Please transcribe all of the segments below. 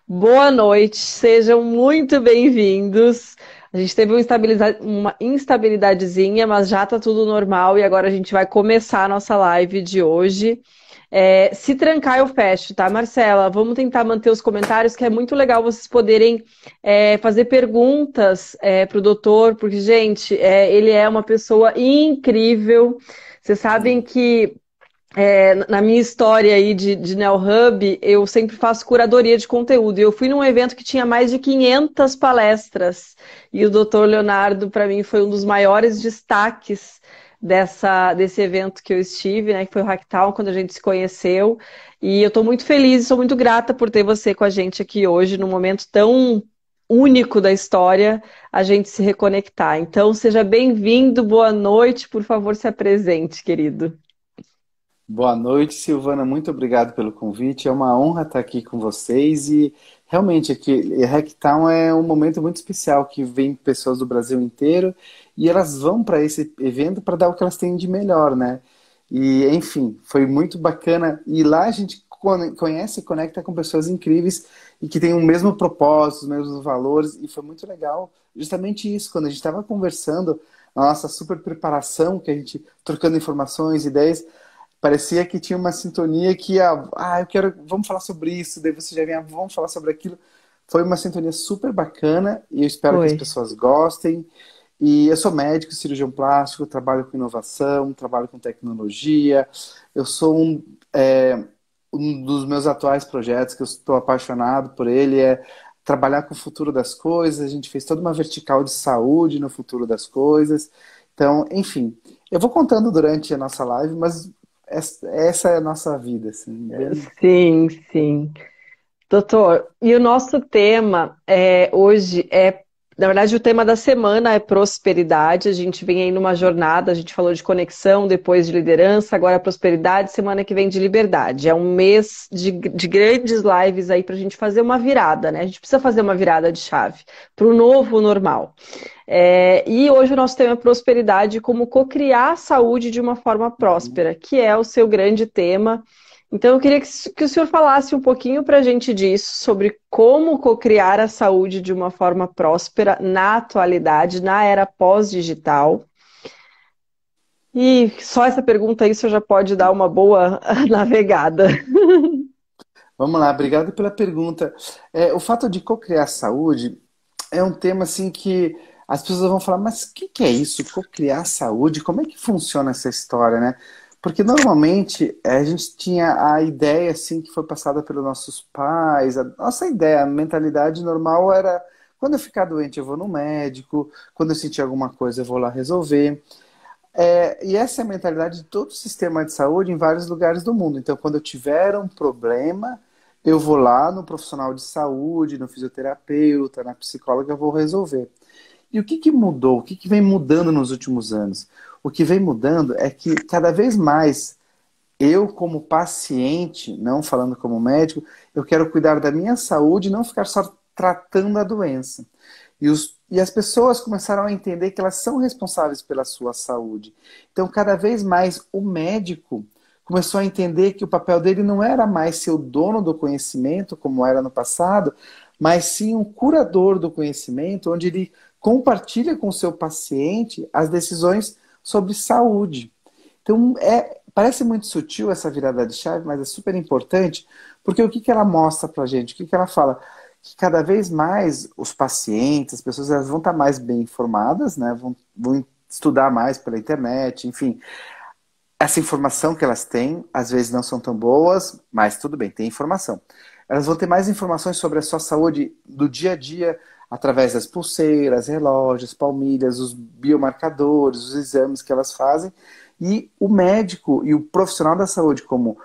Boa noite, sejam muito bem-vindos. A gente teve uma instabilidadezinha, mas já tá tudo normal e agora a gente vai começar a nossa live de hoje. Se trancar, eu fecho, tá, Marcela? Vamos tentar manter os comentários, que é muito legal vocês poderem fazer perguntas para o doutor, porque, gente, ele é uma pessoa incrível. Vocês sabem que na minha história aí de NeoHub, eu sempre faço curadoria de conteúdo. E eu fui num evento que tinha mais de 500 palestras. E o doutor Leonardo, para mim, foi um dos maiores destaques desse evento que eu estive, né? Que foi o Hacktown, quando a gente se conheceu. E eu estou muito feliz e sou muito grata por ter você com a gente aqui hoje, num momento tão único da história, a gente se reconectar. Então, seja bem-vindo, boa noite, por favor, se apresente, querido. Boa noite, Silvana. Muito obrigado pelo convite. É uma honra estar aqui com vocês e realmente aqui Hacktown é um momento muito especial que vem pessoas do Brasil inteiro e elas vão para esse evento para dar o que elas têm de melhor, né? E enfim, foi muito bacana e lá a gente conhece e conecta com pessoas incríveis e que têm o mesmo propósito, os mesmos valores e foi muito legal. Justamente isso, quando a gente estava conversando, a nossa super preparação, que a gente trocando informações, ideias. Parecia que tinha uma sintonia que eu quero, vamos falar sobre isso, daí você já vinha, vamos falar sobre aquilo. Foi uma sintonia super bacana e eu espero que as Foi. pessoas gostem. E eu sou médico, cirurgião plástico, trabalho com inovação, trabalho com tecnologia. Eu sou um dos meus atuais projetos que eu estou apaixonado por ele é trabalhar com o futuro das coisas. A gente fez toda uma vertical de saúde no futuro das coisas. Então, enfim, eu vou contando durante a nossa live, mas essa é a nossa vida, assim, bem... Sim, sim. Doutor, e o nosso tema hoje na verdade, o tema da semana é prosperidade. A gente vem aí numa jornada, a gente falou de conexão, depois de liderança, agora prosperidade, semana que vem de liberdade. É um mês de grandes lives aí para a gente fazer uma virada, né? A gente precisa fazer uma virada de chave para o novo normal. E hoje o nosso tema é prosperidade, como cocriar a saúde de uma forma próspera, que é o seu grande tema. Então, eu queria que o senhor falasse um pouquinho para a gente disso, sobre como cocriar a saúde de uma forma próspera na atualidade, na era pós-digital. E só essa pergunta aí, o senhor já pode dar uma boa navegada. Vamos lá, obrigado pela pergunta. O fato de cocriar saúde é um tema assim que as pessoas vão falar, mas o que é isso, cocriar saúde? Como é que funciona essa história, né? Porque normalmente a gente tinha a ideia assim que foi passada pelos nossos pais, a nossa ideia, a mentalidade normal era quando eu ficar doente eu vou no médico, quando eu sentir alguma coisa eu vou lá resolver. E essa é a mentalidade de todo o sistema de saúde em vários lugares do mundo. Então, quando eu tiver um problema, eu vou lá no profissional de saúde, no fisioterapeuta, na psicóloga, eu vou resolver. E o que que mudou? O que que vem mudando nos últimos anos? O que vem mudando é que cada vez mais eu, como paciente, não falando como médico, eu quero cuidar da minha saúde e não ficar só tratando a doença. E as pessoas começaram a entender que elas são responsáveis pela sua saúde. Então, cada vez mais, o médico começou a entender que o papel dele não era mais ser o dono do conhecimento, como era no passado, mas sim um curador do conhecimento, onde ele compartilha com o seu paciente as decisões sobre saúde. Então, parece muito sutil essa virada de chave, mas é super importante, porque o que que ela mostra pra gente? O que que ela fala? Que cada vez mais os pacientes, as pessoas, elas vão estar mais bem informadas, né? Vão estudar mais pela internet, enfim. Essa informação que elas têm, às vezes não são tão boas, mas tudo bem, tem informação. Elas vão ter mais informações sobre a sua saúde do dia a dia, através das pulseiras, relógios, palmilhas, os biomarcadores, os exames que elas fazem. E o médico e o profissional da saúde, como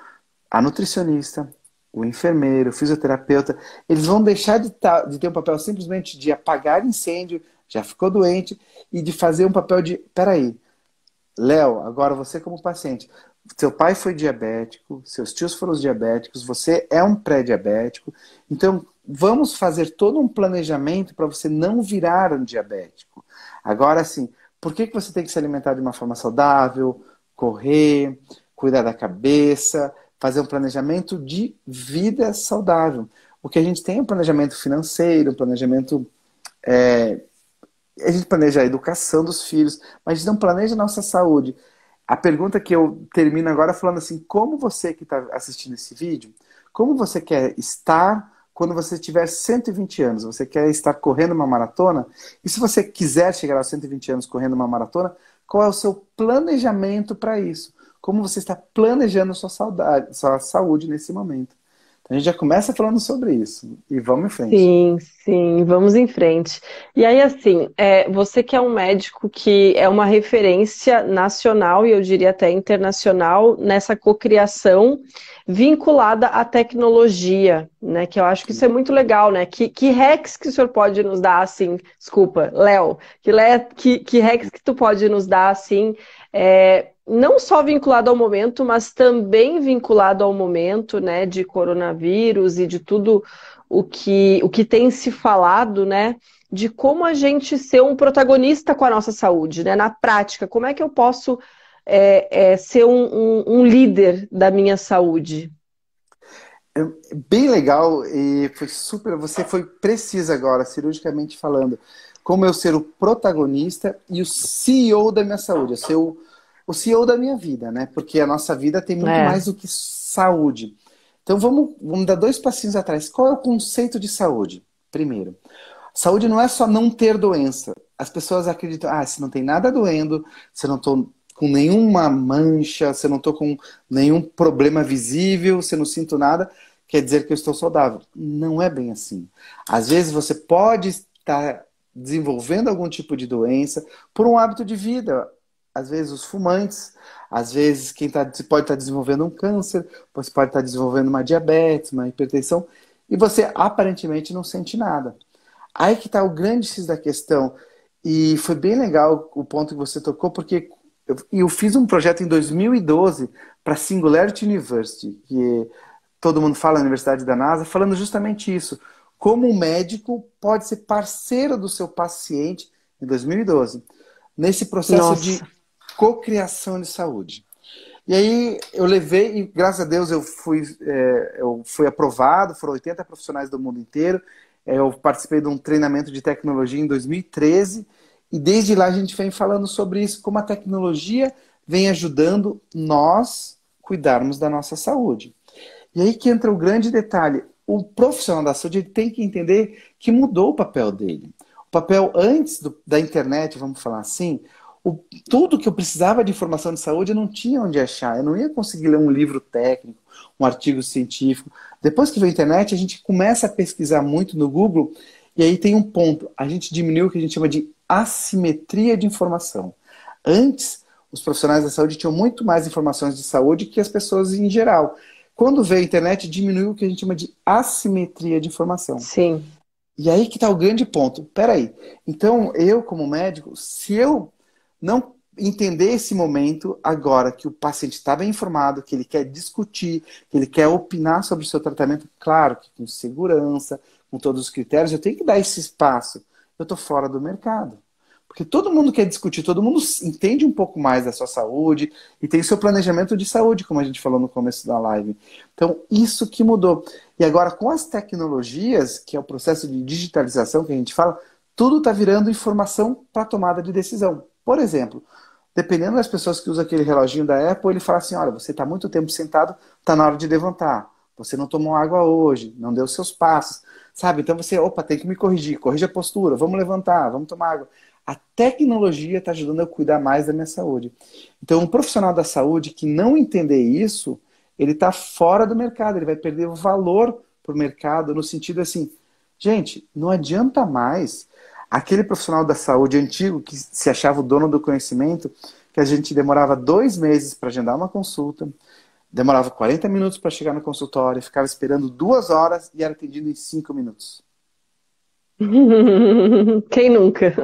a nutricionista, o enfermeiro, o fisioterapeuta, eles vão deixar de ter um papel simplesmente de apagar incêndio, já ficou doente, e de fazer um papel de, peraí, Léo, agora você como paciente, seu pai foi diabético, seus tios foram diabéticos, você é um pré-diabético, então vamos fazer todo um planejamento para você não virar um diabético. Agora sim, por que você tem que se alimentar de uma forma saudável, correr, cuidar da cabeça, fazer um planejamento de vida saudável? O que a gente tem é um planejamento financeiro, um planejamento. A gente planeja a educação dos filhos, mas a gente não planeja a nossa saúde. A pergunta que eu termino agora falando assim, como você que está assistindo esse vídeo, como você quer estar quando você tiver 120 anos? Você quer estar correndo uma maratona? E se você quiser chegar aos 120 anos correndo uma maratona, qual é o seu planejamento para isso? Como você está planejando sua saúde nesse momento? Então a gente já começa falando sobre isso. E vamos em frente. Sim, sim, vamos em frente. E aí, assim, você que é um médico que é uma referência nacional e eu diria até internacional nessa cocriação vinculada à tecnologia, né? Que eu acho que isso é muito legal, né? Que hacks que o senhor pode nos dar, assim, desculpa, Léo, que hacks que tu pode nos dar, assim, não só vinculado ao momento, mas também vinculado ao momento, né, de coronavírus e de tudo o que tem se falado, né, de como a gente ser um protagonista com a nossa saúde, né, na prática, como é que eu posso ser um líder da minha saúde? É bem legal e foi super. Você foi precisa agora, cirurgicamente falando. Como eu ser o protagonista e o CEO da minha saúde, eu ser o CEO da minha vida, né? Porque a nossa vida tem muito É, mais do que saúde. Então vamos dar dois passinhos atrás. Qual é o conceito de saúde? Primeiro, saúde não é só não ter doença. As pessoas acreditam, se não tem nada doendo, se eu não estou com nenhuma mancha, se eu não estou com nenhum problema visível, se eu não sinto nada, quer dizer que eu estou saudável. Não é bem assim. Às vezes você pode estar desenvolvendo algum tipo de doença por um hábito de vida. Às vezes os fumantes, às vezes você pode estar desenvolvendo um câncer, você pode estar desenvolvendo uma diabetes, uma hipertensão, e você aparentemente não sente nada. Aí que está o grande X da questão. E foi bem legal o ponto que você tocou, porque eu fiz um projeto em 2012 para a Singularity University, que todo mundo fala na Universidade da NASA, falando justamente isso. Como um médico pode ser parceiro do seu paciente, em 2012, nesse processo de nossa. cocriação de saúde. E aí eu levei, e graças a Deus eu fui aprovado, foram 80 profissionais do mundo inteiro. Eu participei de um treinamento de tecnologia em 2013, e desde lá a gente vem falando sobre isso, como a tecnologia vem ajudando nós cuidarmos da nossa saúde. E aí que entra o grande detalhe. O profissional da saúde ele tem que entender que mudou o papel dele. O papel antes da internet, vamos falar assim, tudo que eu precisava de informação de saúde eu não tinha onde achar. Eu não ia conseguir ler um livro técnico, um artigo científico. Depois que veio a internet, a gente começa a pesquisar muito no Google e aí tem um ponto. A gente diminuiu o que a gente chama de assimetria de informação. Antes, os profissionais da saúde tinham muito mais informações de saúde que as pessoas em geral. Quando veio a internet, diminuiu o que a gente chama de assimetria de informação. Sim. E aí que está o grande ponto. Peraí, então eu como médico, se eu não entender esse momento agora que o paciente está bem informado, que ele quer discutir, que ele quer opinar sobre o seu tratamento, claro que com segurança, com todos os critérios, eu tenho que dar esse espaço. Eu estou fora do mercado. Porque todo mundo quer discutir, todo mundo entende um pouco mais da sua saúde e tem seu planejamento de saúde, como a gente falou no começo da live. Então, isso que mudou. E agora, com as tecnologias, que é o processo de digitalização que a gente fala, tudo está virando informação para tomada de decisão. Por exemplo, dependendo das pessoas que usam aquele reloginho da Apple, ele fala assim, olha, você está muito tempo sentado, está na hora de levantar. Você não tomou água hoje, não deu seus passos. Sabe? Então você, tem que me corrigir, corrija a postura, vamos levantar, vamos tomar água. A tecnologia está ajudando eu a cuidar mais da minha saúde. Então, um profissional da saúde que não entender isso, ele está fora do mercado, ele vai perder o valor para o mercado, no sentido assim, gente, não adianta mais aquele profissional da saúde antigo que se achava o dono do conhecimento, que a gente demorava 2 meses para agendar uma consulta, demorava 40 minutos para chegar no consultório, ficava esperando 2 horas e era atendido em 5 minutos. Quem nunca?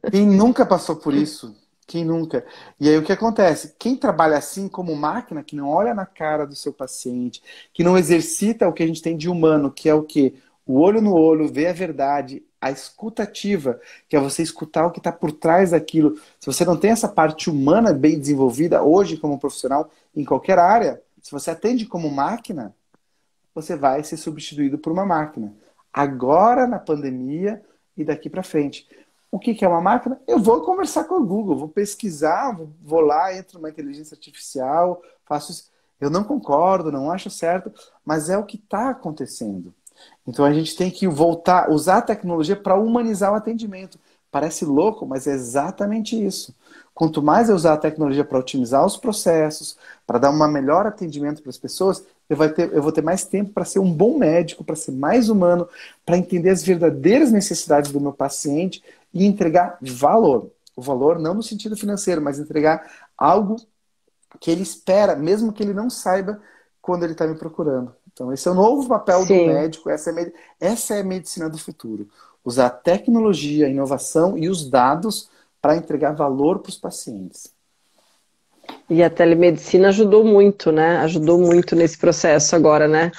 Quem nunca passou por isso? Quem nunca? E aí o que acontece? Quem trabalha assim como máquina, que não olha na cara do seu paciente, que não exercita o que a gente tem de humano, que é o quê? O olho no olho, ver a verdade, a escutativa, que é você escutar o que está por trás daquilo. Se você não tem essa parte humana bem desenvolvida hoje como profissional em qualquer área, se você atende como máquina, você vai ser substituído por uma máquina. Agora, na pandemia e daqui para frente. O que que é uma máquina? Eu vou conversar com o Google, vou pesquisar, vou lá, entro numa inteligência artificial, faço isso. Eu não concordo, não acho certo, mas é o que está acontecendo. Então a gente tem que voltar, usar a tecnologia para humanizar o atendimento. Parece louco, mas é exatamente isso. Quanto mais eu usar a tecnologia para otimizar os processos, para dar um melhor atendimento para as pessoas, eu vou ter mais tempo para ser um bom médico, para ser mais humano, para entender as verdadeiras necessidades do meu paciente e entregar valor. O valor não no sentido financeiro, mas entregar algo que ele espera, mesmo que ele não saiba quando ele está me procurando. Então, esse é o novo papel do Sim. médico, essa é a medicina do futuro. Usar a tecnologia, a inovação e os dados para entregar valor para os pacientes. E a telemedicina ajudou muito, né? Ajudou muito nesse processo agora, né?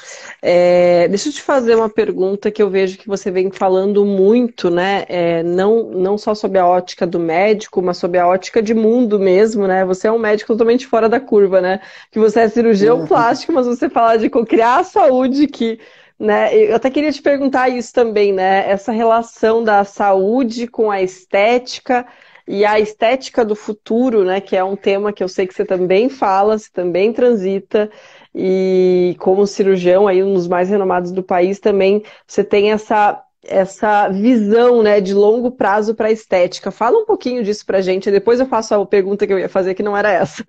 Deixa eu te fazer uma pergunta que eu vejo que você vem falando muito, né? Não só sobre a ótica do médico, mas sobre a ótica de mundo mesmo, né? Você é um médico totalmente fora da curva, né? Que você é cirurgião plástico, mas você fala de co-criar a saúde que, né? Eu até queria te perguntar isso também, né? Essa relação da saúde com a estética. E a estética do futuro, né, que é um tema que eu sei que você também fala, você também transita, e como cirurgião, aí um dos mais renomados do país, também você tem essa visão, né, de longo prazo para a estética. Fala um pouquinho disso pra gente, e depois eu faço a pergunta que eu ia fazer, que não era essa.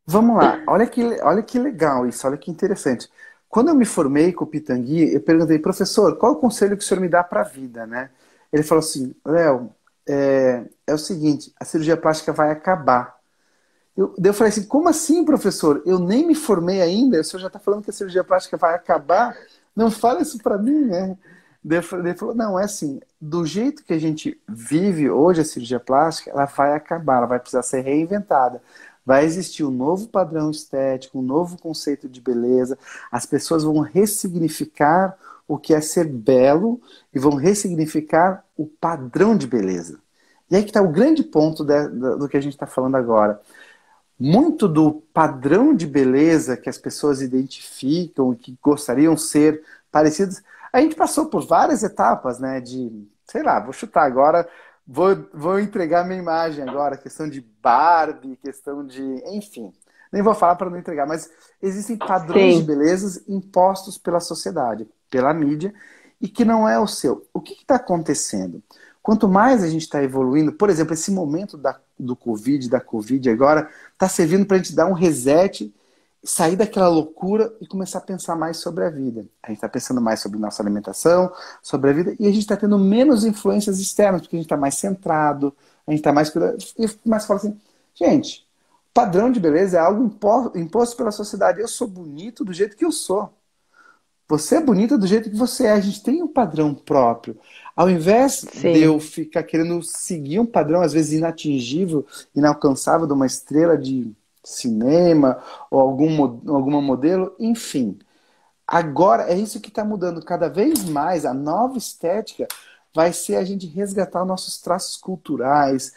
Vamos lá, olha que legal isso, olha que interessante. Quando eu me formei com o Pitangui, eu perguntei, professor, qual é o conselho que o senhor me dá para a vida, né? Ele falou assim, Léo, é o seguinte, a cirurgia plástica vai acabar. Daí eu falei assim, como assim, professor? Eu nem me formei ainda, o senhor já está falando que a cirurgia plástica vai acabar? Não fala isso para mim, né? Daí ele falou, não, é assim, do jeito que a gente vive hoje a cirurgia plástica, ela vai acabar, ela vai precisar ser reinventada. Vai existir um novo padrão estético, um novo conceito de beleza, as pessoas vão ressignificar o que é ser belo e vão ressignificar o padrão de beleza. E aí que está o grande ponto do que a gente está falando agora. Muito do padrão de beleza que as pessoas identificam e que gostariam de ser parecidos, a gente passou por várias etapas, né? De, sei lá, vou chutar agora, vou entregar minha imagem agora, questão de Barbie, questão de, enfim, nem vou falar para não entregar, mas existem padrões de Sim. belezas impostos pela sociedade, pela mídia, e que não é o seu. O que está acontecendo? Quanto mais a gente está evoluindo, por exemplo, esse momento do Covid, da Covid agora, está servindo para a gente dar um reset, sair daquela loucura e começar a pensar mais sobre a vida. A gente está pensando mais sobre nossa alimentação, sobre a vida, e a gente está tendo menos influências externas, porque a gente está mais centrado, a gente está mais cuidado, e mais fala assim, gente, padrão de beleza é algo imposto pela sociedade. Eu sou bonito do jeito que eu sou. Você é bonita do jeito que você é. A gente tem um padrão próprio. Ao invés de Sim. eu ficar querendo seguir um padrão, às vezes inatingível, inalcançável, de uma estrela de cinema ou alguma modelo, enfim. Agora é isso que está mudando cada vez mais. A nova estética vai ser a gente resgatar nossos traços culturais,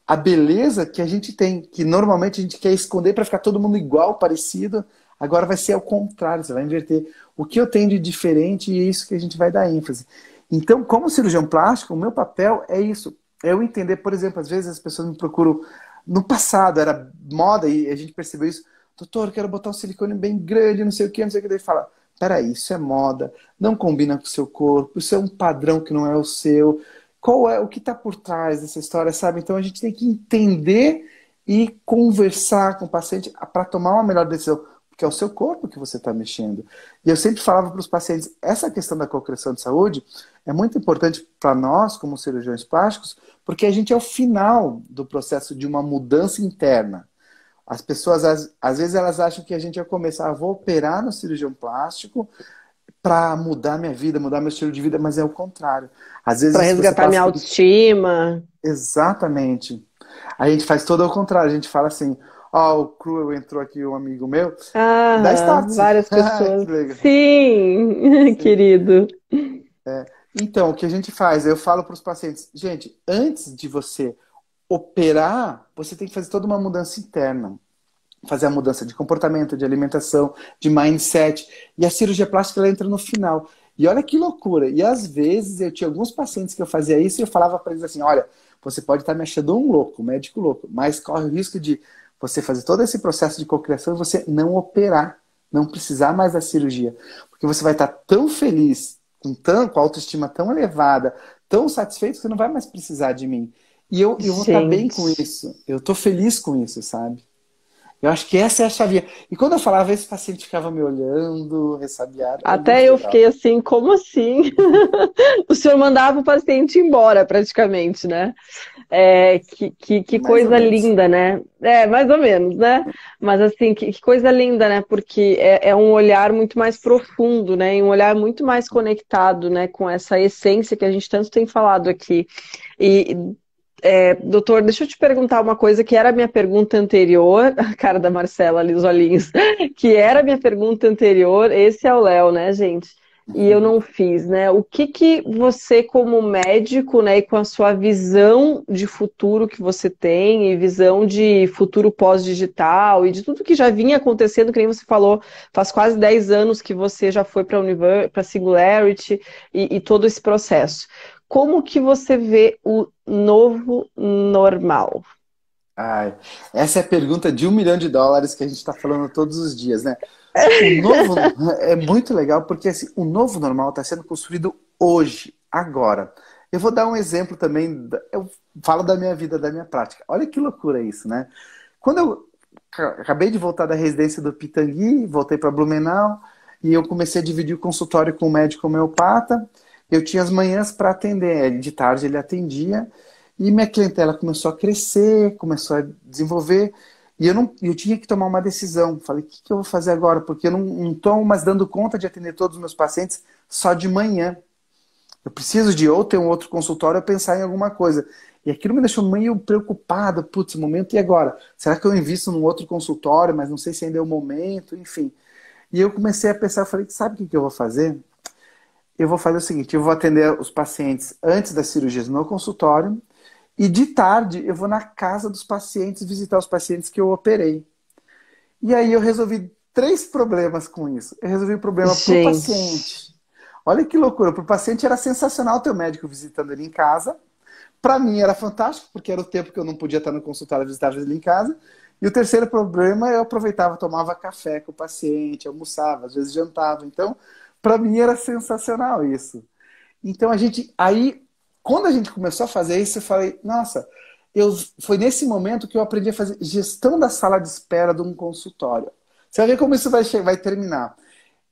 a beleza que a gente tem, que normalmente a gente quer esconder para ficar todo mundo igual, parecido. Agora vai ser ao contrário, você vai inverter. O que eu tenho de diferente e é isso que a gente vai dar ênfase. Então, como cirurgião plástico, o meu papel é isso. É eu entender, por exemplo, às vezes as pessoas me procuram. No passado era moda e a gente percebeu isso. Doutor, eu quero botar um silicone bem grande, não sei o que, não sei o que. Daí fala, peraí, isso é moda, não combina com o seu corpo, isso é um padrão que não é o seu. Qual é o que está por trás dessa história, sabe? Então a gente tem que entender e conversar com o paciente para tomar uma melhor decisão, porque é o seu corpo que você está mexendo. E eu sempre falava para os pacientes, essa questão da cocriação de saúde é muito importante para nós, como cirurgiões plásticos, porque a gente é o final do processo de uma mudança interna. As pessoas, às vezes, elas acham que a gente vai começar, vou operar no cirurgião plástico para mudar minha vida, mudar meu estilo de vida, mas é o contrário. Às Para vezes você resgatar minha passa por... autoestima. Exatamente. A gente faz todo ao contrário, a gente fala assim, ó, o Cruel entrou aqui, um amigo meu, dá Ah, start. várias Que pessoas. legal. Sim, Sim. querido. Então, o que a gente faz? Eu falo para os pacientes, gente, antes de você operar, você tem que fazer toda uma mudança interna. fazer a mudança de comportamento, de alimentação, de mindset. E a cirurgia plástica ela entra no final. E olha que loucura. E às vezes eu tinha alguns pacientes que eu fazia isso e eu falava para eles assim: olha, você pode estar me achando um louco, um médico louco, mas corre o risco de você fazer todo esse processo de cocriação e você não operar, não precisar mais da cirurgia. Porque você vai estar tão feliz, com a autoestima tão elevada, tão satisfeito que você não vai mais precisar de mim. E eu vou estar bem com Gente. isso. Eu estou feliz com isso, sabe? Eu acho que essa é a chavinha. E quando eu falava, esse paciente ficava me olhando, ressabiado. É Até muito eu legal. fiquei assim, como assim? O senhor mandava o paciente embora, praticamente, né? Que Mais ou coisa menos. linda, né? É, mais ou menos, né? Mas assim, que coisa linda, né? Porque é um olhar muito mais profundo, né? E um olhar muito mais conectado, né? Com essa essência que a gente tanto tem falado aqui. E, doutor, deixa eu te perguntar uma coisa que era a minha pergunta anterior, a cara da Marcela ali, os olhinhos, que era a minha pergunta anterior, esse é o Léo, né, gente? E eu não fiz, né? O que que você, como médico, né, e com a sua visão de futuro que você tem, e visão de futuro pós-digital, e de tudo que já vinha acontecendo, que nem você falou, faz quase 10 anos que você já foi para Singularity e todo esse processo. Como que você vê o novo normal? Ai, essa é a pergunta de US$ 1 milhão que a gente está falando todos os dias, né? O novo é muito legal porque assim, o novo normal está sendo construído hoje, agora. Eu vou dar um exemplo também, eu falo da minha vida, da minha prática. Olha que loucura isso, né? Quando eu acabei de voltar da residência do Pitangui, voltei para Blumenau e eu comecei a dividir o consultório com o médico homeopata. Eu tinha as manhãs para atender, de tarde ele atendia e minha clientela começou a crescer, começou a desenvolver e eu tinha que tomar uma decisão. Falei, o que, que eu vou fazer agora? Porque eu não estou mais dando conta de atender todos os meus pacientes só de manhã. Eu preciso de ou ter um outro consultório ou pensar em alguma coisa. E aquilo me deixou meio preocupado. Putz, momento, e agora? Será que eu invisto num outro consultório, mas não sei se ainda é o momento, enfim. E eu comecei a pensar, eu falei, sabe o que que eu vou fazer? Eu vou fazer o seguinte, eu vou atender os pacientes antes das cirurgias no meu consultório e de tarde eu vou na casa dos pacientes visitar os pacientes que eu operei. E aí eu resolvi três problemas com isso. Eu resolvi o problema para o Gente, paciente. Olha que loucura, para o paciente era sensacional ter o médico visitando ele em casa. Para mim era fantástico, porque era o tempo que eu não podia estar no consultório e visitar ele em casa. E o terceiro problema, eu aproveitava, tomava café com o paciente, almoçava, às vezes jantava. Então, para mim era sensacional isso. Então aí, quando a gente começou a fazer isso, eu falei, nossa, foi nesse momento que eu aprendi a fazer gestão da sala de espera de um consultório. Você vai ver como isso vai terminar.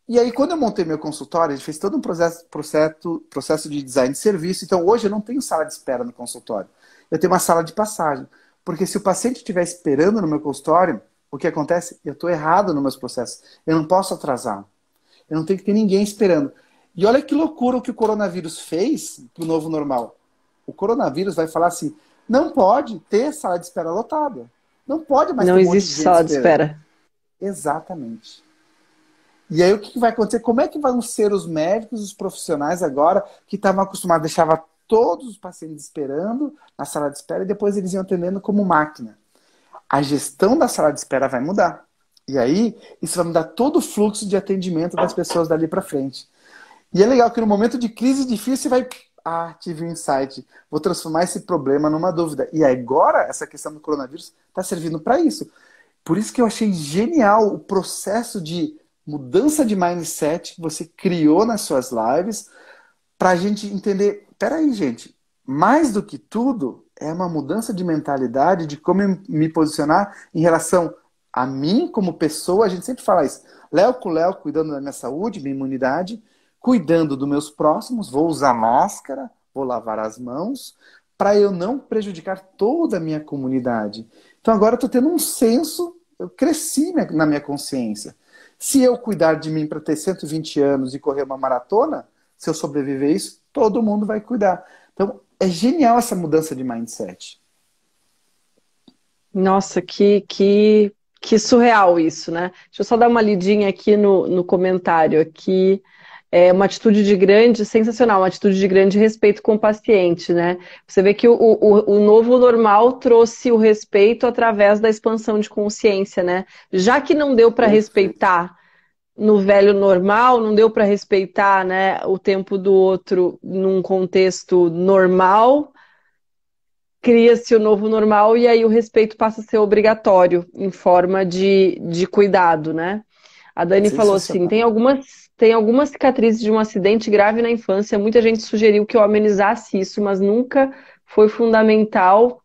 E aí, quando eu montei meu consultório, a gente fez todo um processo de design de serviço. Então, hoje eu não tenho sala de espera no consultório. Eu tenho uma sala de passagem. Porque se o paciente estiver esperando no meu consultório, o que acontece? Eu estou errado nos meus processos. Eu não posso atrasar. Eu não tenho que ter ninguém esperando. E olha que loucura o que o coronavírus fez para o novo normal. O coronavírus vai falar assim, não pode ter sala de espera lotada. Não pode mais não ter um monte existe de gente sala de esperando. espera. Exatamente. E aí o que vai acontecer? Como é que vão ser os médicos, os profissionais agora, que estavam acostumados, deixava todos os pacientes esperando na sala de espera e depois eles iam atendendo como máquina. A gestão da sala de espera vai mudar. E aí, isso vai mudar todo o fluxo de atendimento das pessoas dali para frente. E é legal que no momento de crise difícil você vai. Ah, tive um insight. Vou transformar esse problema numa dúvida. E agora, essa questão do coronavírus está servindo para isso. Por isso que eu achei genial o processo de mudança de mindset que você criou nas suas lives para a gente entender. Peraí, gente, mais do que tudo, é uma mudança de mentalidade de como eu me posicionar em relação a mim como pessoa. A gente sempre fala isso. Léo com Léo, cuidando da minha saúde, minha imunidade, cuidando dos meus próximos, vou usar máscara, vou lavar as mãos, para eu não prejudicar toda a minha comunidade. Então agora eu estou tendo um senso, eu cresci na minha consciência. Se eu cuidar de mim para ter 120 anos e correr uma maratona, se eu sobreviver a isso, todo mundo vai cuidar. Então é genial essa mudança de mindset. Nossa, que surreal isso, né? Deixa eu só dar uma lidinha aqui no comentário aqui. é uma atitude de grande, sensacional, uma atitude de grande respeito com o paciente, né? Você vê que o novo normal trouxe o respeito através da expansão de consciência, né? Já que não deu para Perfeito. respeitar no velho normal, não deu para respeitar, né, o tempo do outro num contexto normal, cria-se o novo normal e aí o respeito passa a ser obrigatório em forma de cuidado, né? A Dani falou assim: Sensacional. tem algumas cicatrizes de um acidente grave na infância. Muita gente sugeriu que eu amenizasse isso, mas nunca foi fundamental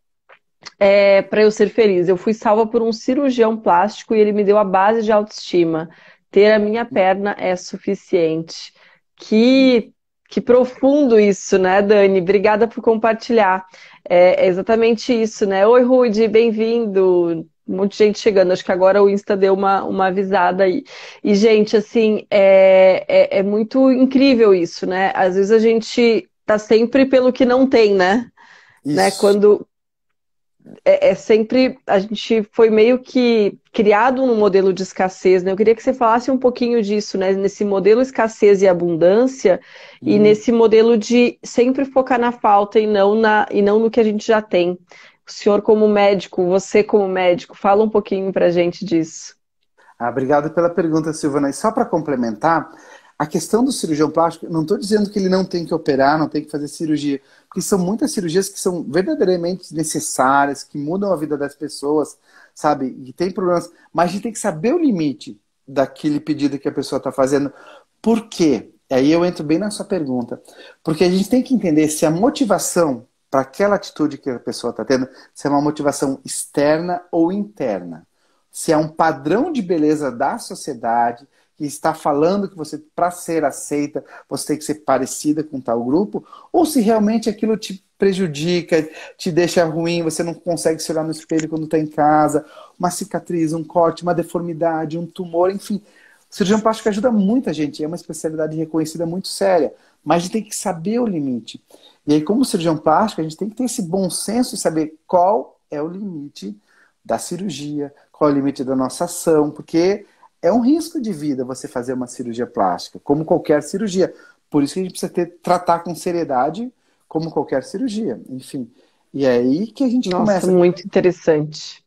para eu ser feliz. Eu fui salva por um cirurgião plástico e ele me deu a base de autoestima. Ter a minha perna é suficiente. Que, que profundo isso, né, Dani? Obrigada por compartilhar. É exatamente isso, né? Oi, Rude, bem-vindo. Um monte de gente chegando. Acho que agora o Insta deu uma avisada aí. E, gente, assim, é muito incrível isso, né? Às vezes a gente tá sempre pelo que não tem, né? Isso. É sempre, a gente foi meio que criado num modelo de escassez, né? Eu queria que você falasse um pouquinho disso, né? Nesse modelo escassez e abundância e Hum. nesse modelo de sempre focar na falta e não no que a gente já tem. O senhor como médico, você como médico, fala um pouquinho pra gente disso. Obrigado pela pergunta, Silvana. E só para complementar, a questão do cirurgião plástico, não estou dizendo que ele não tem que operar, não tem que fazer cirurgia, porque são muitas cirurgias que são verdadeiramente necessárias, que mudam a vida das pessoas, sabe? E tem problemas, mas a gente tem que saber o limite daquele pedido que a pessoa está fazendo. Por quê? Aí eu entro bem na sua pergunta. Porque a gente tem que entender se a motivação para aquela atitude que a pessoa está tendo, se é uma motivação externa ou interna. Se é um padrão de beleza da sociedade que está falando que você, para ser aceita, você tem que ser parecida com tal grupo, ou se realmente aquilo te prejudica, te deixa ruim, você não consegue se olhar no espelho quando está em casa, uma cicatriz, um corte, uma deformidade, um tumor, enfim. O cirurgião plástico ajuda muita gente, é uma especialidade reconhecida muito séria, mas a gente tem que saber o limite. E aí, como cirurgião plástico, a gente tem que ter esse bom senso e saber qual é o limite da cirurgia, qual é o limite da nossa ação, porque é um risco de vida você fazer uma cirurgia plástica, como qualquer cirurgia. Por isso que a gente precisa tratar com seriedade, como qualquer cirurgia, enfim. E é aí que a gente Nossa, começa. muito interessante.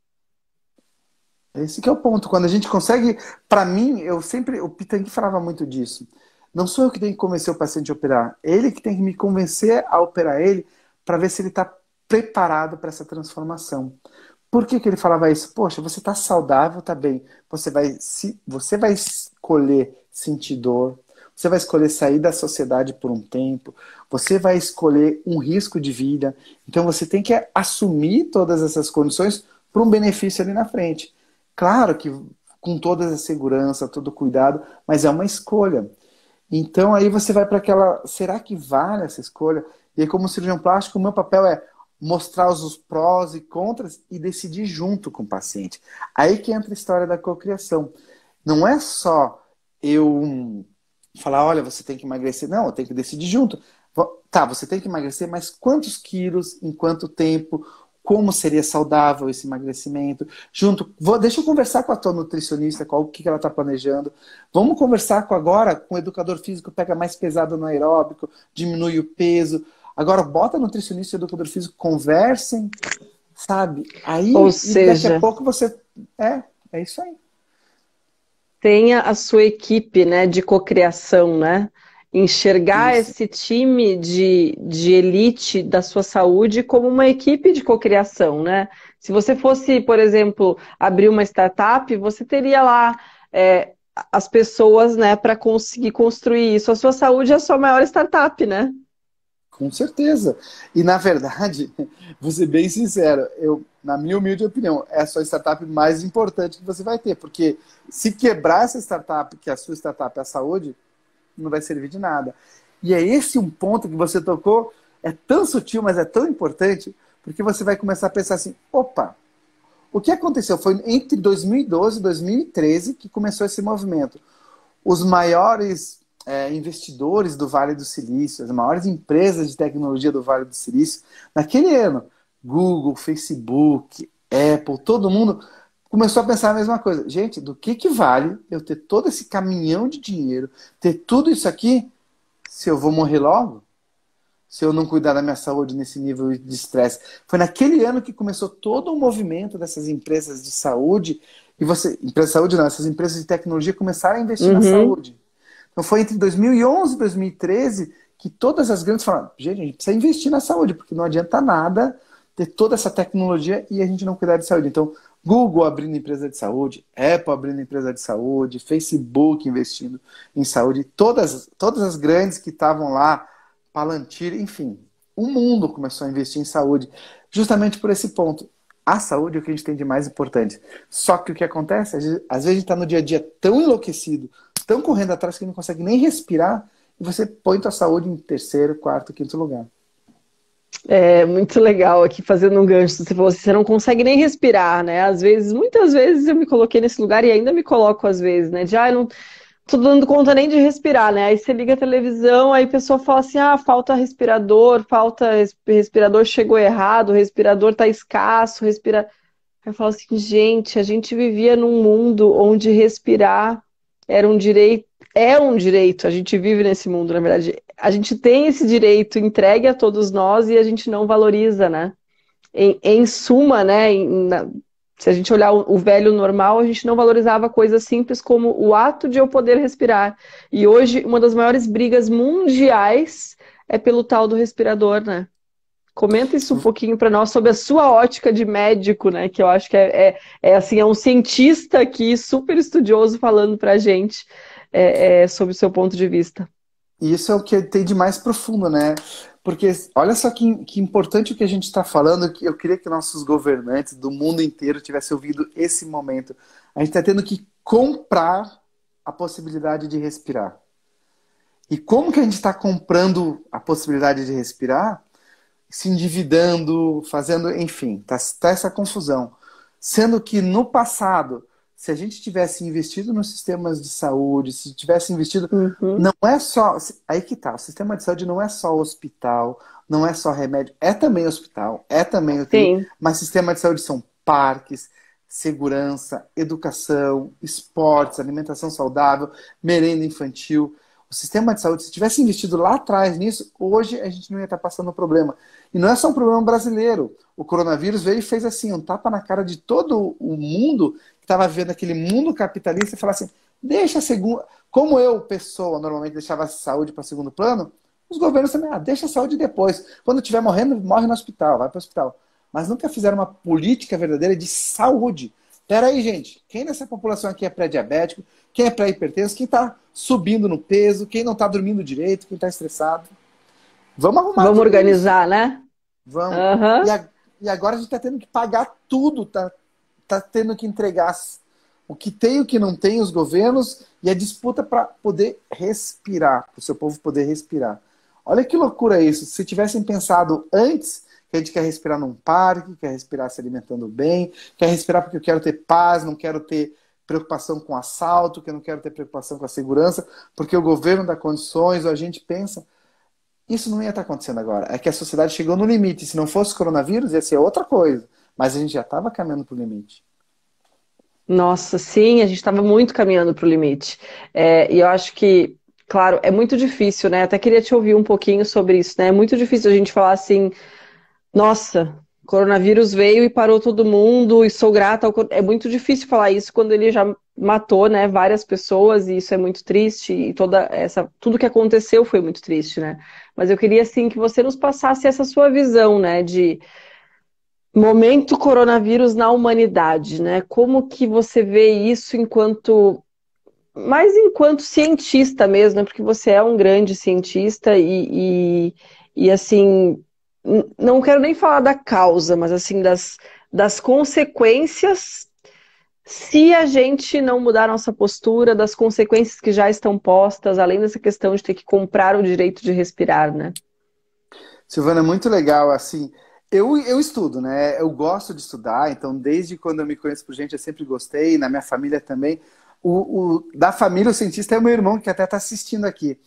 Esse que é o ponto. Quando a gente consegue, para mim, o Pitangui falava muito disso. Não sou eu que tenho que convencer o paciente a operar, ele que tem que me convencer a operar ele para ver se ele está preparado para essa transformação. Por que que ele falava isso? Poxa, você está saudável, está bem. Você vai escolher sentir dor, você vai escolher sair da sociedade por um tempo, você vai escolher um risco de vida. Então você tem que assumir todas essas condições para um benefício ali na frente. Claro que com toda a segurança, todo o cuidado, mas é uma escolha. Então aí você vai para aquela, será que vale essa escolha? E aí, como cirurgião plástico, o meu papel é mostrar os prós e contras e decidir junto com o paciente. Aí que entra a história da cocriação. Não é só eu falar, olha, você tem que emagrecer. Não, eu tenho que decidir junto. Tá, você tem que emagrecer, mas quantos quilos, em quanto tempo, como seria saudável esse emagrecimento? Deixa eu conversar com a tua nutricionista, qual o que ela está planejando. Vamos conversar agora com o educador físico, pega mais pesado no aeróbico, diminui o peso. Agora bota nutricionista e educador físico, conversem, sabe? Ou Aí, e daqui a seja, pouco você. É isso aí. tenha a sua equipe, né, de cocriação, né? Enxergar Isso. esse time de elite da sua saúde como uma equipe de cocriação, né? Se você fosse, por exemplo, abrir uma startup, você teria lá as pessoas, né, para conseguir construir isso. A sua saúde é a sua maior startup, né? Com certeza. E, na verdade, vou ser bem sincero, na minha humilde opinião, é a sua startup mais importante que você vai ter, porque se quebrar essa startup, que é a sua startup é a saúde, não vai servir de nada. E é esse um ponto que você tocou, é tão sutil, mas é tão importante, porque você vai começar a pensar assim, opa, o que aconteceu? Foi entre 2012 e 2013 que começou esse movimento. Os maiores investidores do Vale do Silício, as maiores empresas de tecnologia do Vale do Silício, naquele ano, Google, Facebook, Apple, todo mundo começou a pensar a mesma coisa. Gente, do que vale eu ter todo esse caminhão de dinheiro, ter tudo isso aqui, se eu vou morrer logo? Se eu não cuidar da minha saúde nesse nível de estresse? Foi naquele ano que começou todo um movimento dessas empresas de saúde, e empresas de saúde não, essas empresas de tecnologia começaram a investir na Uhum. saúde. Então foi entre 2011 e 2013 que todas as grandes falaram, gente, a gente precisa investir na saúde, porque não adianta nada ter toda essa tecnologia e a gente não cuidar de saúde. Então, Google abrindo empresa de saúde, Apple abrindo empresa de saúde, Facebook investindo em saúde, todas as grandes que estavam lá, Palantir, enfim, o mundo começou a investir em saúde, justamente por esse ponto. A saúde é o que a gente tem de mais importante. Só que o que acontece, às vezes a gente está no dia a dia tão enlouquecido, tão correndo atrás que não consegue nem respirar, e você põe tua saúde em terceiro, quarto, quinto lugar. É muito legal aqui fazendo um gancho. Você falou assim, você não consegue nem respirar, né? Às vezes, muitas vezes eu me coloquei nesse lugar e ainda me coloco às vezes, né? De, eu não tô dando conta nem de respirar, né? Aí você liga a televisão, aí a pessoa fala assim, falta respirador, respirador chegou errado, o respirador tá escasso, Aí eu falo assim, gente, a gente vivia num mundo onde respirar era um direito, é um direito, a gente vive nesse mundo, na verdade. A gente tem esse direito entregue a todos nós e a gente não valoriza, né? Em suma, né? Se a gente olhar o velho normal, a gente não valorizava coisas simples como o ato de eu poder respirar. E hoje, uma das maiores brigas mundiais é pelo tal do respirador, né? Comenta isso um pouquinho para nós sobre a sua ótica de médico, né? Que eu acho que assim, é um cientista aqui, super estudioso, falando para a gente sobre o seu ponto de vista. E isso é o que tem de mais profundo, né? Porque olha só que importante o que a gente está falando, que eu queria que nossos governantes do mundo inteiro tivessem ouvido esse momento. A gente está tendo que comprar a possibilidade de respirar. E como que a gente está comprando a possibilidade de respirar? Se endividando, fazendo, enfim, tá essa confusão. Sendo que no passado, se a gente tivesse investido nos sistemas de saúde, se tivesse investido, Uhum. não é só, aí que tá, o sistema de saúde não é só hospital, não é só remédio, é também hospital, é também UTI, Sim. mas sistema de saúde são parques, segurança, educação, esportes, alimentação saudável, merenda infantil. O sistema de saúde, se tivesse investido lá atrás nisso, hoje a gente não ia estar passando o problema. E não é só um problema brasileiro. O coronavírus veio e fez assim, um tapa na cara de todo o mundo que estava vivendo aquele mundo capitalista e falar assim, deixa a segunda... Como eu, pessoa, normalmente deixava a saúde para segundo plano, os governos também, deixa a saúde depois. Quando estiver morrendo, morre no hospital, vai para o hospital. Mas nunca fizeram uma política verdadeira de saúde. Peraí, gente, quem nessa população aqui é pré-diabético? Quem é pré-hipertenso? Quem está subindo no peso? Quem não está dormindo direito? Quem está estressado? Vamos arrumar Vamos tudo isso. organizar, né? Vamos. E, Aham. a- e agora a gente está tendo que pagar tudo, tá tendo que entregar o que tem e o que não tem, os governos, e a disputa para poder respirar, para o seu povo poder respirar. Olha que loucura isso. Se tivessem pensado antes que a gente quer respirar num parque, quer respirar se alimentando bem, quer respirar porque eu quero ter paz, não quero ter preocupação com assalto, que eu não quero ter preocupação com a segurança, porque o governo dá condições, ou a gente pensa. Isso não ia estar acontecendo agora. É que a sociedade chegou no limite. Se não fosse coronavírus, ia ser outra coisa. Mas a gente já estava caminhando para o limite. Nossa, sim, a gente estava muito caminhando para o limite. E eu acho que, claro, é muito difícil, né? Até queria te ouvir um pouquinho sobre isso, né? É muito difícil a gente falar assim, nossa, o coronavírus veio e parou todo mundo, e sou grata É muito difícil falar isso quando ele já matou, né, várias pessoas, e isso é muito triste, e tudo que aconteceu foi muito triste, né? Mas eu queria, assim, que você nos passasse essa sua visão, né, de momento coronavírus na humanidade, né? Como que você vê isso enquanto cientista mesmo, né? Porque você é um grande cientista e assim, não quero nem falar da causa, mas assim, das consequências se a gente não mudar nossa postura, das consequências que já estão postas, além dessa questão de ter que comprar o direito de respirar, né? Silvana, é muito legal, assim, eu estudo, né? Eu gosto de estudar, então desde quando eu me conheço por gente, eu sempre gostei, na minha família também. Da família, o cientista é o meu irmão, que até está assistindo aqui.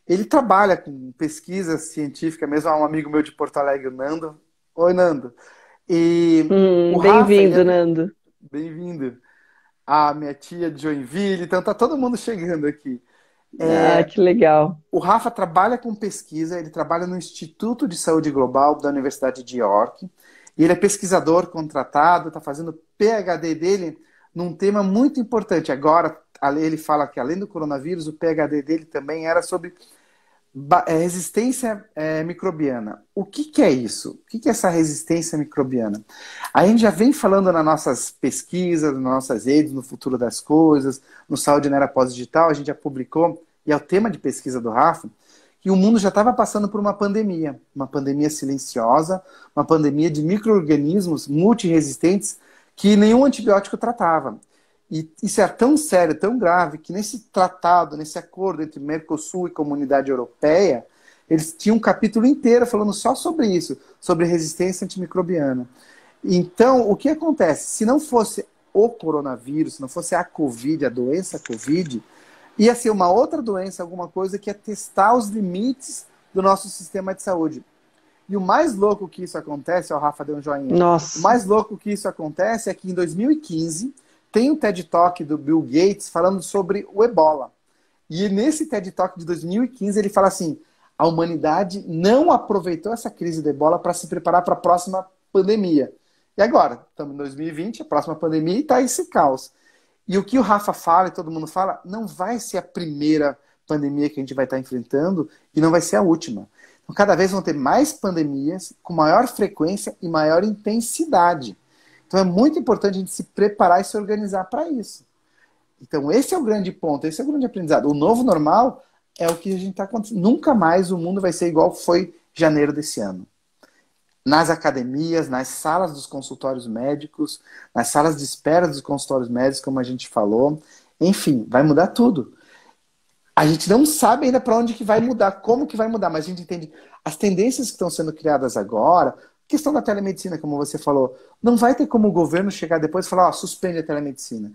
Ele trabalha com pesquisa científica, mesmo há um amigo meu de Porto Alegre, o Nando. Oi, Nando. E o Rafa, ele Bem-vindo, é Nando. bem-vindo. A minha tia de Joinville, então tá todo mundo chegando aqui. Ah, que legal. O Rafa trabalha com pesquisa, ele trabalha no Instituto de Saúde Global da Universidade de York, e ele é pesquisador contratado, está fazendo o PhD dele num tema muito importante. Agora, ele fala que além do coronavírus, o PhD dele também era sobre resistência microbiana. O que que é isso? O que que é essa resistência microbiana? A gente já vem falando nas nossas pesquisas, nas nossas redes, no Futuro das Coisas, no Saúde na Era Pós-Digital, a gente já publicou, e é o tema de pesquisa do Rafa, que o mundo já estava passando por uma pandemia silenciosa, uma pandemia de micro-organismos multiresistentes que nenhum antibiótico tratava. E isso é tão sério, tão grave, que nesse tratado, nesse acordo entre Mercosul e Comunidade Europeia, eles tinham um capítulo inteiro falando só sobre isso, sobre resistência antimicrobiana. Então, o que acontece? Se não fosse o coronavírus, se não fosse a Covid, a doença Covid, ia ser uma outra doença, alguma coisa que ia testar os limites do nosso sistema de saúde. E o mais louco que isso acontece, ó, o Rafa deu um joinha. Nossa. O mais louco que isso acontece é que em 2015 tem um TED Talk do Bill Gates falando sobre o Ebola. E nesse TED Talk de 2015 ele fala assim, a humanidade não aproveitou essa crise do Ebola para se preparar para a próxima pandemia. E agora, estamos em 2020, a próxima pandemia, e está esse caos. E o que o Rafa fala, e todo mundo fala, não vai ser a primeira pandemia que a gente vai estar enfrentando e não vai ser a última. Então, cada vez vão ter mais pandemias com maior frequência e maior intensidade. Então, é muito importante a gente se preparar e se organizar para isso. Então, esse é o grande ponto, esse é o grande aprendizado. O novo normal é o que a gente está acontecendo. Nunca mais o mundo vai ser igual foi janeiro desse ano. Nas academias, nas salas dos consultórios médicos, nas salas de espera dos consultórios médicos, como a gente falou. Enfim, vai mudar tudo. A gente não sabe ainda para onde que vai mudar, como que vai mudar, mas a gente entende as tendências que estão sendo criadas agora, questão da telemedicina, como você falou, não vai ter como o governo chegar depois e falar, ó, suspende a telemedicina.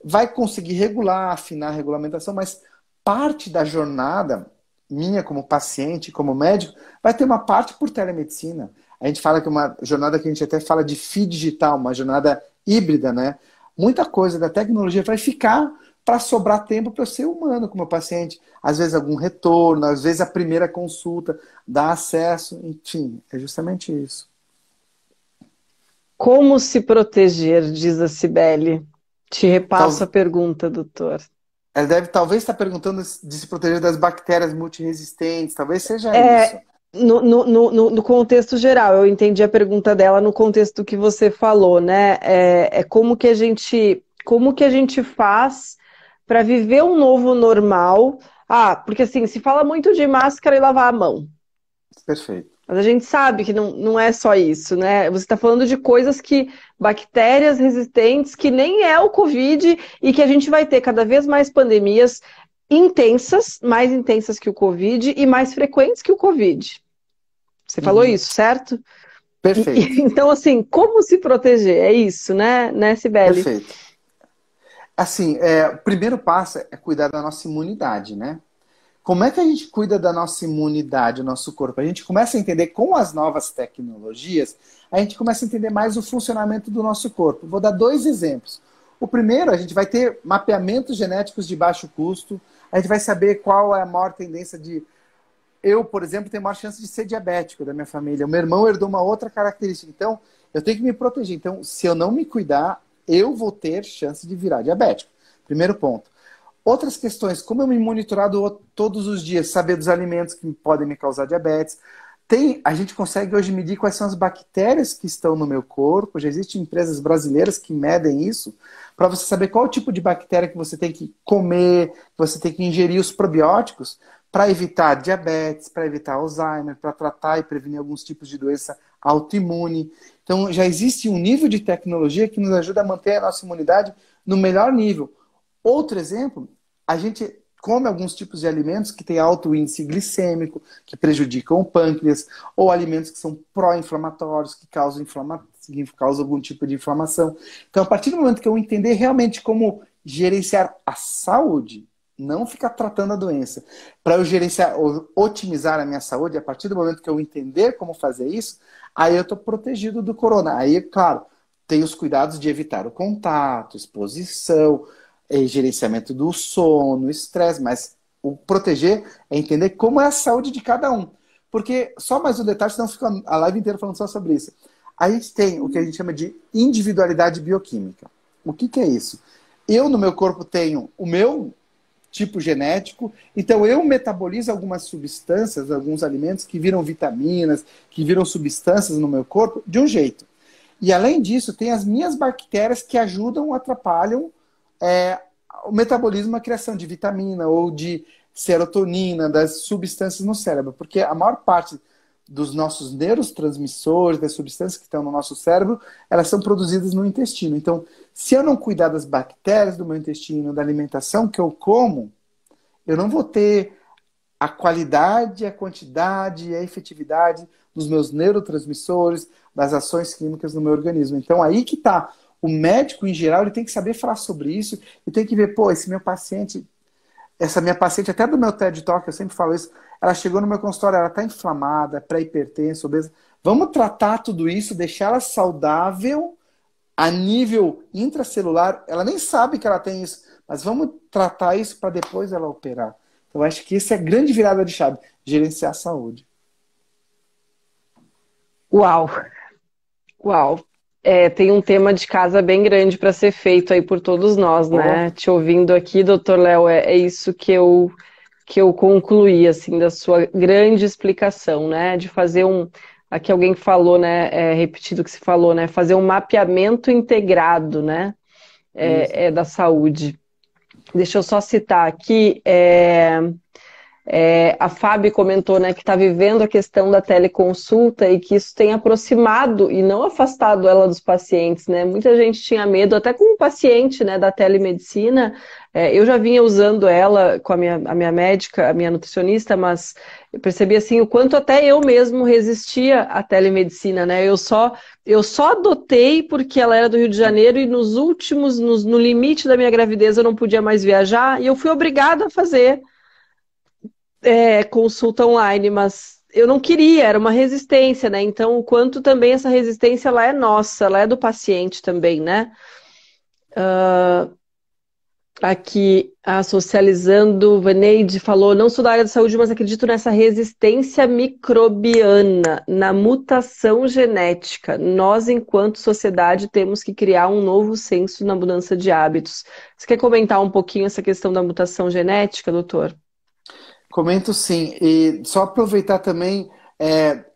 Vai conseguir regular, afinar a regulamentação, mas parte da jornada minha como paciente, como médico, vai ter uma parte por telemedicina. A gente fala que é uma jornada que a gente até fala de FI digital, uma jornada híbrida, né? Muita coisa da tecnologia vai ficar para sobrar tempo para eu ser humano como paciente. Às vezes algum retorno, às vezes a primeira consulta, dar acesso, enfim, é justamente isso. Como se proteger, diz a Cibele. Te repasso a Tal- pergunta, doutor. Ela deve talvez estar perguntando de se proteger das bactérias multiresistentes, talvez seja isso. É, no contexto geral, eu entendi a pergunta dela no contexto que você falou, né? Como que a gente faz para viver um novo normal? Ah, porque assim, se fala muito de máscara e lavar a mão. Perfeito. Mas a gente sabe que não é só isso, né? Você está falando de coisas que, bactérias resistentes, que nem é o Covid e que a gente vai ter cada vez mais pandemias intensas, mais intensas que o Covid e mais frequentes que o Covid. Você falou Uhum. isso, certo? Perfeito. Então, assim, como se proteger? É isso, né, Cibele? Perfeito. Assim, o primeiro passo é cuidar da nossa imunidade, né? Como é que a gente cuida da nossa imunidade, do nosso corpo? A gente começa a entender com as novas tecnologias, a gente começa a entender mais o funcionamento do nosso corpo. Vou dar dois exemplos. O primeiro, a gente vai ter mapeamentos genéticos de baixo custo, a gente vai saber qual é a maior tendência de... Eu, por exemplo, tenho maior chance de ser diabético da minha família. O meu irmão herdou uma outra característica. Então, eu tenho que me proteger. Então, se eu não me cuidar, eu vou ter chance de virar diabético. Primeiro ponto. Outras questões, como eu me monitorar todos os dias, saber dos alimentos que podem me causar diabetes. A gente consegue hoje medir quais são as bactérias que estão no meu corpo. Já existem empresas brasileiras que medem isso, para você saber qual tipo de bactéria que você tem que comer, que você tem que ingerir os probióticos para evitar diabetes, para evitar Alzheimer, para tratar e prevenir alguns tipos de doença autoimune. Então já existe um nível de tecnologia que nos ajuda a manter a nossa imunidade no melhor nível. Outro exemplo, a gente come alguns tipos de alimentos que têm alto índice glicêmico, que prejudicam o pâncreas, ou alimentos que são pró-inflamatórios, que causam algum tipo de inflamação. Então, a partir do momento que eu entender realmente como gerenciar a saúde, não ficar tratando a doença, para eu gerenciar, ou otimizar a minha saúde, a partir do momento que eu entender como fazer isso, aí eu estou protegido do corona. Aí, claro, tem os cuidados de evitar o contato, exposição, gerenciamento do sono, estresse, mas o proteger é entender como é a saúde de cada um. Porque, só mais um detalhe, senão fica a live inteira falando só sobre isso. A gente tem o que a gente chama de individualidade bioquímica. O que que é isso? Eu, no meu corpo, tenho o meu tipo genético, então eu metabolizo algumas substâncias, alguns alimentos que viram vitaminas, que viram substâncias no meu corpo de um jeito. E além disso, tem as minhas bactérias que ajudam, atrapalham o metabolismo, a criação de vitamina ou de serotonina, das substâncias no cérebro. Porque a maior parte dos nossos neurotransmissores, das substâncias que estão no nosso cérebro, elas são produzidas no intestino. Então, se eu não cuidar das bactérias do meu intestino, da alimentação que eu como, eu não vou ter a qualidade, a quantidade e a efetividade dos meus neurotransmissores, das ações químicas no meu organismo. Então, aí que está. O médico, em geral, ele tem que saber falar sobre isso e tem que ver, pô, esse meu paciente, essa minha paciente, até do meu TED Talk, eu sempre falo isso, ela chegou no meu consultório, ela está inflamada, pré-hipertensa, obesa. Vamos tratar tudo isso, deixar ela saudável a nível intracelular. Ela nem sabe que ela tem isso, mas vamos tratar isso para depois ela operar. Então, eu acho que essa é a grande virada de chave, gerenciar a saúde. Uau! Uau! Tem um tema de casa bem grande para ser feito aí por todos nós, né? Te ouvindo aqui, doutor Léo, é isso que eu concluí, assim, da sua grande explicação, né? De fazer aqui alguém falou, né? Repetido o que se falou, né? Fazer um mapeamento integrado, né? Da saúde. Deixa eu só citar aqui, a Fábio comentou, né, que está vivendo a questão da teleconsulta e que isso tem aproximado e não afastado ela dos pacientes, né? Muita gente tinha medo, até como paciente, né, da telemedicina. Eu já vinha usando ela com a minha médica, a minha nutricionista, mas eu percebi assim o quanto até eu mesmo resistia à telemedicina, né? Eu só adotei porque ela era do Rio de Janeiro e no limite da minha gravidez eu não podia mais viajar e eu fui obrigada a fazer consulta online, mas eu não queria, era uma resistência, né? Então, o quanto também essa resistência ela é nossa, ela é do paciente também, né? Aqui, a Socializando, Vaneide falou, não sou da área da saúde, mas acredito nessa resistência microbiana, na mutação genética. Nós, enquanto sociedade, temos que criar um novo senso na mudança de hábitos. Você quer comentar um pouquinho essa questão da mutação genética, doutor? Comento sim. E só aproveitar também,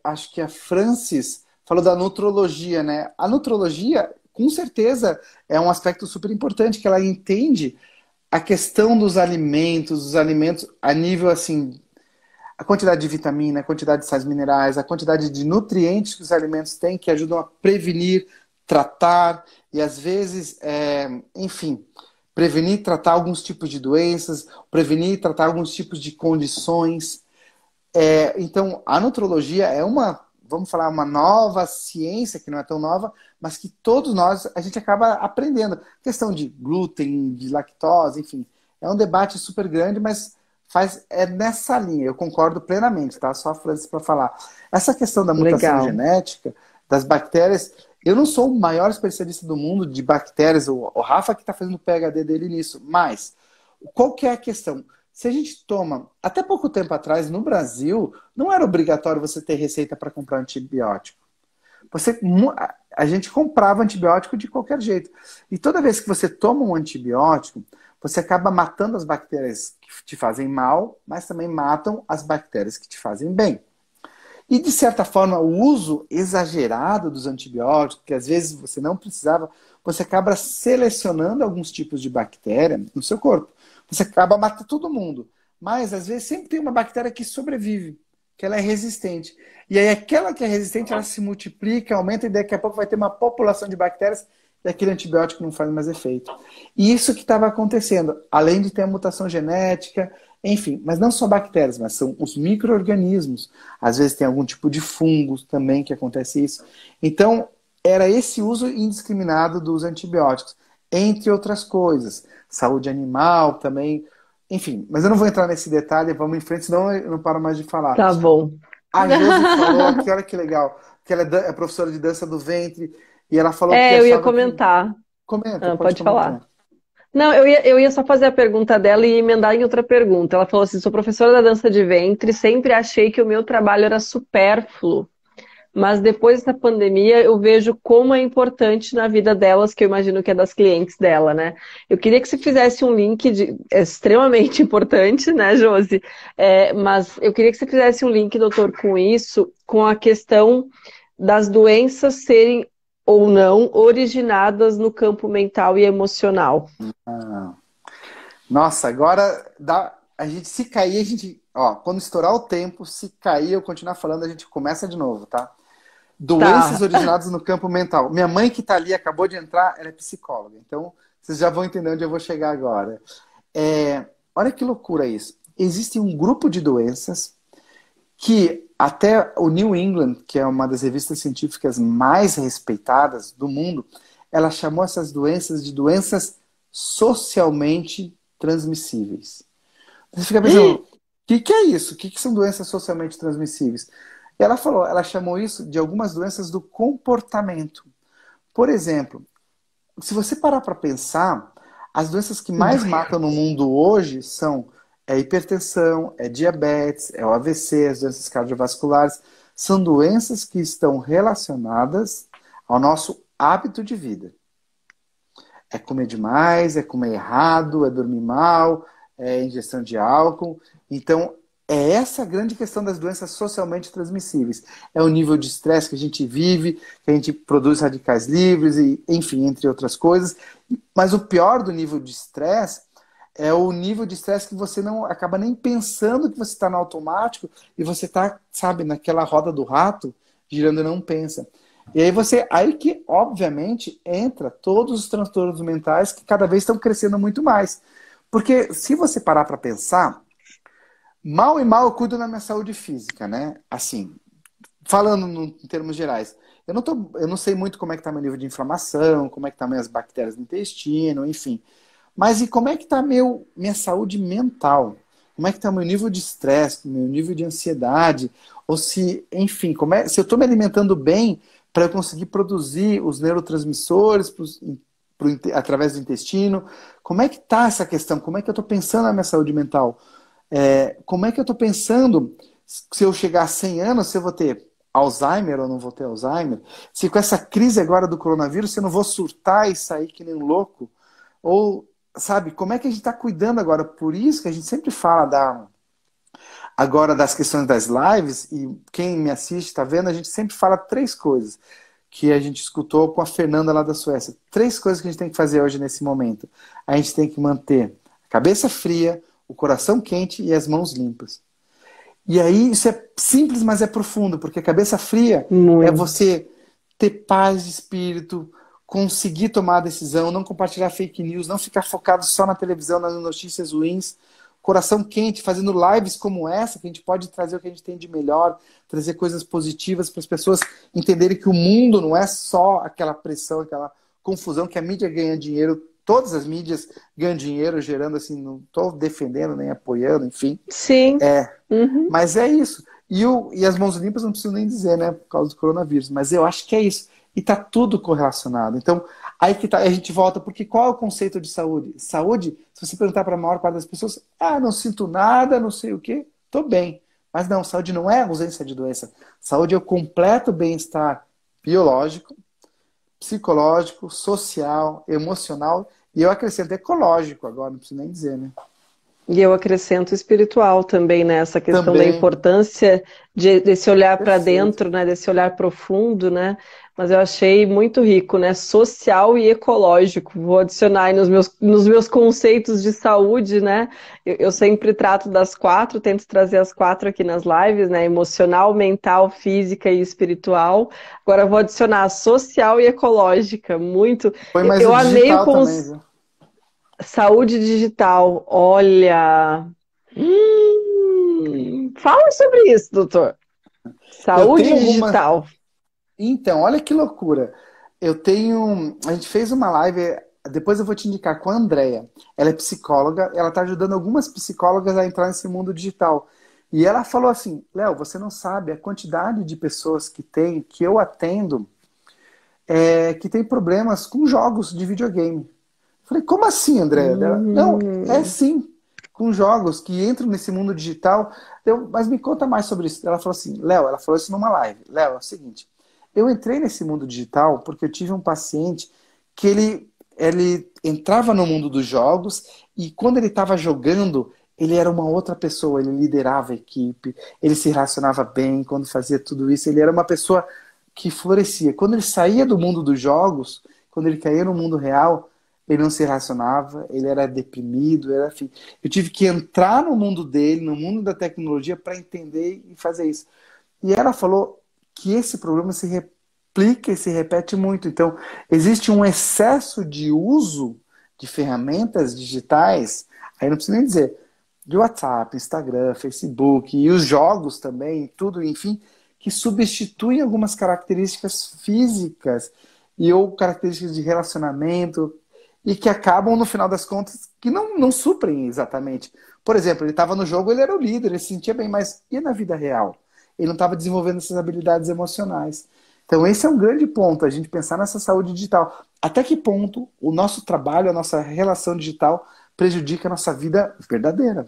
acho que a Francis falou da nutrologia, né? A nutrologia, com certeza, é um aspecto super importante, que ela entende a questão dos alimentos, os alimentos a nível assim, a quantidade de vitamina, a quantidade de sais minerais, a quantidade de nutrientes que os alimentos têm que ajudam a prevenir, tratar e às vezes, enfim, prevenir, tratar alguns tipos de doenças, prevenir, tratar alguns tipos de condições. Então, a nutrologia é vamos falar, uma nova ciência, que não é tão nova, mas que todos nós, a gente acaba aprendendo. Questão de glúten, de lactose, enfim. É um debate super grande, mas é nessa linha. Eu concordo plenamente, tá? Só a Francis para falar. Essa questão da mutação genética, das bactérias, eu não sou o maior especialista do mundo de bactérias, o Rafa que está fazendo o PhD dele nisso, mas qual que é a questão? Se a gente toma, até pouco tempo atrás, no Brasil, não era obrigatório você ter receita para comprar antibiótico. A gente comprava antibiótico de qualquer jeito. E toda vez que você toma um antibiótico, você acaba matando as bactérias que te fazem mal, mas também matam as bactérias que te fazem bem. E, de certa forma, o uso exagerado dos antibióticos, que às vezes você não precisava, você acaba selecionando alguns tipos de bactéria no seu corpo. Você acaba matando todo mundo. Mas, às vezes, sempre tem uma bactéria que sobrevive, que ela é resistente. E aí, aquela que é resistente, ela se multiplica, aumenta, e daqui a pouco vai ter uma população de bactérias e aquele antibiótico não faz mais efeito. E isso que estava acontecendo, além de ter a mutação genética, enfim, mas não só bactérias, mas são os micro-organismos. Às vezes tem algum tipo de fungos também que acontece isso. Então, era esse uso indiscriminado dos antibióticos, entre outras coisas. Saúde animal também, enfim. Mas eu não vou entrar nesse detalhe, vamos em frente, senão eu não paro mais de falar. Tá bom. A Josi falou aqui, olha que legal, que ela é professora de dança do ventre. E ela falou que Eu ia achava que... comentar. Comenta, Ah, pode pode falar. comentar. Não, eu ia só fazer a pergunta dela e emendar em outra pergunta. Ela falou assim: sou professora da dança de ventre, sempre achei que o meu trabalho era supérfluo. Mas depois dessa pandemia, eu vejo como é importante na vida delas, que eu imagino que é das clientes dela, né? Eu queria que você fizesse um link é extremamente importante, né, Josi? Mas eu queria que você fizesse um link, doutor, com isso, com a questão das doenças serem ou não originadas no campo mental e emocional. Ah, nossa, agora dá, a gente se cair, a gente, ó, quando estourar o tempo, se cair eu continuar falando, a gente começa de novo, tá? Doenças Tá. originadas no campo mental. Minha mãe que tá ali, acabou de entrar, ela é psicóloga, então vocês já vão entender onde eu vou chegar agora. Olha que loucura isso. Existe um grupo de doenças que até o New England, que é uma das revistas científicas mais respeitadas do mundo, ela chamou essas doenças de doenças socialmente transmissíveis. Você fica pensando, o que é isso? O que são doenças socialmente transmissíveis? E ela falou, ela chamou isso de algumas doenças do comportamento. Por exemplo, se você parar para pensar, as doenças que mais Doeu. matam no mundo hoje são hipertensão, diabetes, o AVC, as doenças cardiovasculares. São doenças que estão relacionadas ao nosso hábito de vida. É comer demais, é comer errado, é dormir mal, é ingestão de álcool. Então, é essa a grande questão das doenças socialmente transmissíveis. É o nível de estresse que a gente vive, que a gente produz radicais livres, e, enfim, entre outras coisas. Mas o pior do nível de estresse é o nível de estresse que você não acaba nem pensando que você está no automático e você está, sabe, naquela roda do rato, girando e não pensa. E aí aí que, obviamente, entra todos os transtornos mentais que cada vez estão crescendo muito mais. Porque se você parar para pensar, mal e mal eu cuido da minha saúde física, né? Assim, falando em termos gerais. Eu não sei muito como é que está meu nível de inflamação, como é que estão minhas bactérias no intestino, enfim. Mas e como é que está minha saúde mental? Como é que está meu nível de estresse, meu nível de ansiedade? Ou se, enfim, se eu estou me alimentando bem para eu conseguir produzir os neurotransmissores através do intestino? Como é que está essa questão? Como é que eu estou pensando na minha saúde mental? Como é que eu estou pensando se eu chegar a 100 anos, se eu vou ter Alzheimer ou não vou ter Alzheimer? Se com essa crise agora do coronavírus, se eu não vou surtar e sair que nem um louco? Ou, sabe, como é que a gente está cuidando agora? Por isso que a gente sempre fala agora das questões das lives, e quem me assiste está vendo, a gente sempre fala três coisas que a gente escutou com a Fernanda lá da Suécia. Três coisas que a gente tem que fazer hoje nesse momento. A gente tem que manter a cabeça fria, o coração quente e as mãos limpas. E aí isso é simples, mas é profundo, porque a cabeça fria é Muito. você ter paz de espírito, conseguir tomar a decisão, não compartilhar fake news, não ficar focado só na televisão, nas notícias ruins. Coração quente, fazendo lives como essa, que a gente pode trazer o que a gente tem de melhor, trazer coisas positivas para as pessoas entenderem que o mundo não é só aquela pressão, aquela confusão que a mídia ganha dinheiro. Todas as mídias ganham dinheiro gerando assim, não estou defendendo nem apoiando, enfim. Sim. É, Uhum. mas é isso. E as mãos limpas não preciso nem dizer, né? Por causa do coronavírus. Mas eu acho que é isso. E tá tudo correlacionado. Então, aí que tá, a gente volta, porque qual é o conceito de saúde? Saúde, se você perguntar para a maior parte das pessoas, não sinto nada, não sei o quê, tô bem. Mas não, saúde não é ausência de doença. Saúde é o completo bem-estar biológico, psicológico, social, emocional, e eu acrescento ecológico agora, não preciso nem dizer, né? E eu acrescento espiritual também, né? Essa questão da Também, importância desse olhar para perfeito. dentro, né? Desse olhar profundo, né? Mas eu achei muito rico, né? Social e ecológico. Vou adicionar aí nos meus conceitos de saúde, né? Eu sempre trato das quatro, tento trazer as quatro aqui nas lives, né? Emocional, mental, física e espiritual. Agora eu vou adicionar social e ecológica. Muito. Põe Eu, mais o eu amei o digital também, conceito. viu? Saúde digital, olha. Fala sobre isso, doutor. Eu Saúde tenho alguma. digital. Então, olha que loucura. Eu tenho. A gente fez uma live, depois eu vou te indicar com a Andrea. Ela é psicóloga, ela está ajudando algumas psicólogas a entrar nesse mundo digital. E ela falou assim: Léo, você não sabe a quantidade de pessoas que tem, que eu atendo, que tem problemas com jogos de videogame. Falei, como assim, André? Ela, não, é Hum, sim, com jogos que entram nesse mundo digital. Mas me conta mais sobre isso. Ela falou assim, Léo, ela falou isso numa live. Léo, é o seguinte, eu entrei nesse mundo digital porque eu tive um paciente que ele entrava no mundo dos jogos e quando ele estava jogando, ele era uma outra pessoa, ele liderava a equipe, ele se relacionava bem quando fazia tudo isso, ele era uma pessoa que florescia. Quando ele saía do mundo dos jogos, quando ele caía no mundo real, ele não se relacionava, ele era deprimido, era assim. Eu tive que entrar no mundo dele, no mundo da tecnologia, para entender e fazer isso. E ela falou que esse problema se replica e se repete muito. Então, existe um excesso de uso de ferramentas digitais, aí não preciso nem dizer, de WhatsApp, Instagram, Facebook e os jogos também, tudo, enfim, que substituem algumas características físicas e ou características de relacionamento e que acabam, no final das contas, que não suprem exatamente. Por exemplo, ele estava no jogo, ele era o líder, ele se sentia bem, mas e na vida real? Ele não estava desenvolvendo essas habilidades emocionais. Então, esse é um grande ponto, a gente pensar nessa saúde digital. Até que ponto o nosso trabalho, a nossa relação digital prejudica a nossa vida verdadeira?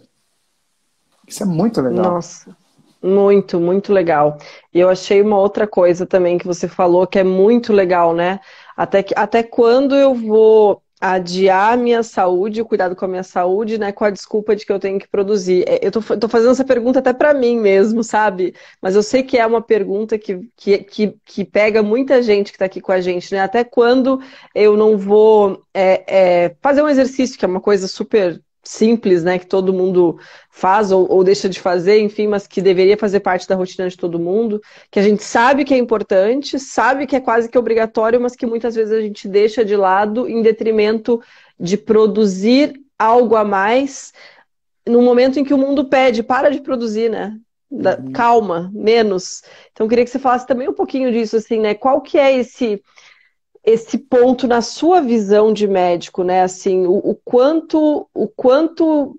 Isso é muito legal. nossa, muito, muito legal. E eu achei uma outra coisa também que você falou que é muito legal, né? Até quando eu vou adiar a minha saúde, o cuidado com a minha saúde, né? Com a desculpa de que eu tenho que produzir. Eu tô fazendo essa pergunta até para mim mesmo, sabe? Mas eu sei que é uma pergunta que pega muita gente que está aqui com a gente, né? Até quando eu não vou fazer um exercício, que é uma coisa super simples, né? Que todo mundo faz ou deixa de fazer, enfim, mas que deveria fazer parte da rotina de todo mundo, que a gente sabe que é importante, sabe que é quase que obrigatório, mas que muitas vezes a gente deixa de lado em detrimento de produzir algo a mais no momento em que o mundo pede, para de produzir, né? Uhum. Calma, menos. Então, eu queria que você falasse também um pouquinho disso, assim, né? Qual que é esse ponto na sua visão de médico, né? Assim, o quanto,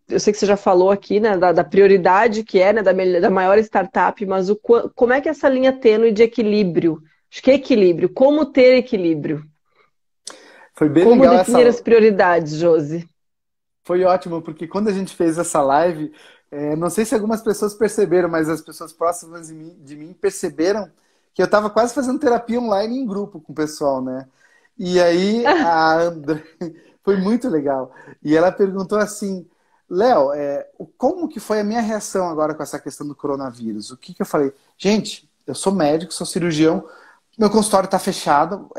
eu sei que você já falou aqui, né, da prioridade que é, né, da maior startup, mas como é que é essa linha tênue de equilíbrio? Acho que é equilíbrio. Como ter equilíbrio? Foi bem Como legal essa. definir as prioridades, Josi? Foi ótimo, porque quando a gente fez essa live, não sei se algumas pessoas perceberam, mas as pessoas próximas de mim perceberam que eu estava quase fazendo terapia online em grupo com o pessoal, né? E aí a André foi muito legal. E ela perguntou assim, Léo, como que foi a minha reação agora com essa questão do coronavírus? O que que eu falei? Gente, eu sou médico, sou cirurgião, meu consultório está fechado,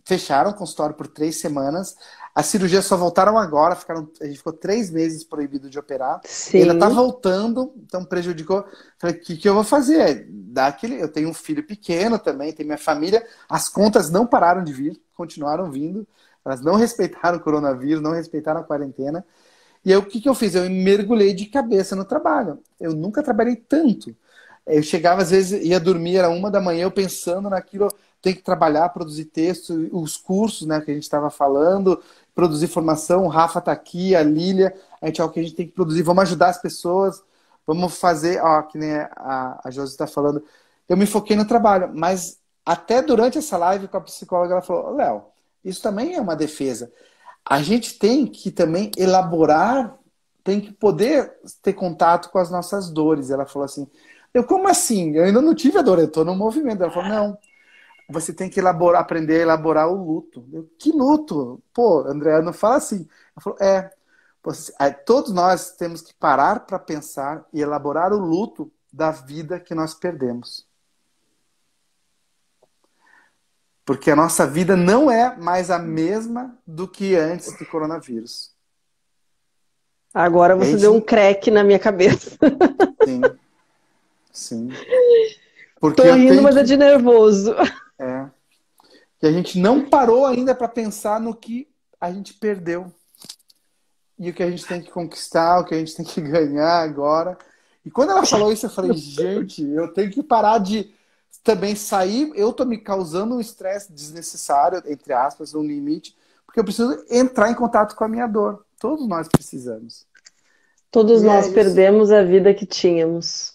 fecharam o consultório por 3 semanas. As cirurgias só voltaram agora, a gente ficou 3 meses proibido de operar. E ainda está Sim. voltando, então prejudicou. Falei, o que eu vou fazer? Eu tenho um filho pequeno também, tenho minha família. As contas não pararam de vir, continuaram vindo. Elas não respeitaram o coronavírus, não respeitaram a quarentena. E aí, o que eu fiz? Eu mergulhei de cabeça no trabalho. Eu nunca trabalhei tanto. Eu chegava, às vezes, ia dormir, era 1 da manhã, eu pensando naquilo, tem que trabalhar, produzir texto, os cursos, né, que a gente estava falando, produzir formação, o Rafa está aqui, a Lília, o que a gente tem que produzir, vamos ajudar as pessoas, vamos fazer, ó, que nem a Josi está falando. Eu me foquei no trabalho, mas até durante essa live com a psicóloga, ela falou, "Ô, Léo, isso também é uma defesa. A gente tem que também elaborar, tem que poder ter contato com as nossas dores." Ela falou assim, como assim? Eu ainda não tive a dor, eu estou no movimento. Ela falou, não, você tem que elaborar, aprender a elaborar o luto. Que luto? Pô, André, não fala assim. Ela falou, todos nós temos que parar para pensar e elaborar o luto da vida que nós perdemos. Porque a nossa vida não é mais a mesma do que antes do coronavírus. Agora E a você deu um gente, creque na minha cabeça. sim, sim. Porque Tô eu rindo, tenho mas é que. de nervoso. É, que a gente não parou ainda para pensar no que a gente perdeu. E o que a gente tem que conquistar, o que a gente tem que ganhar agora. E quando ela falou isso, eu falei, gente, eu tenho que parar de também sair. Eu tô me causando um estresse desnecessário, entre aspas, um limite, porque eu preciso entrar em contato com a minha dor. Todos nós precisamos. Todos E nós é isso. perdemos a vida que tínhamos.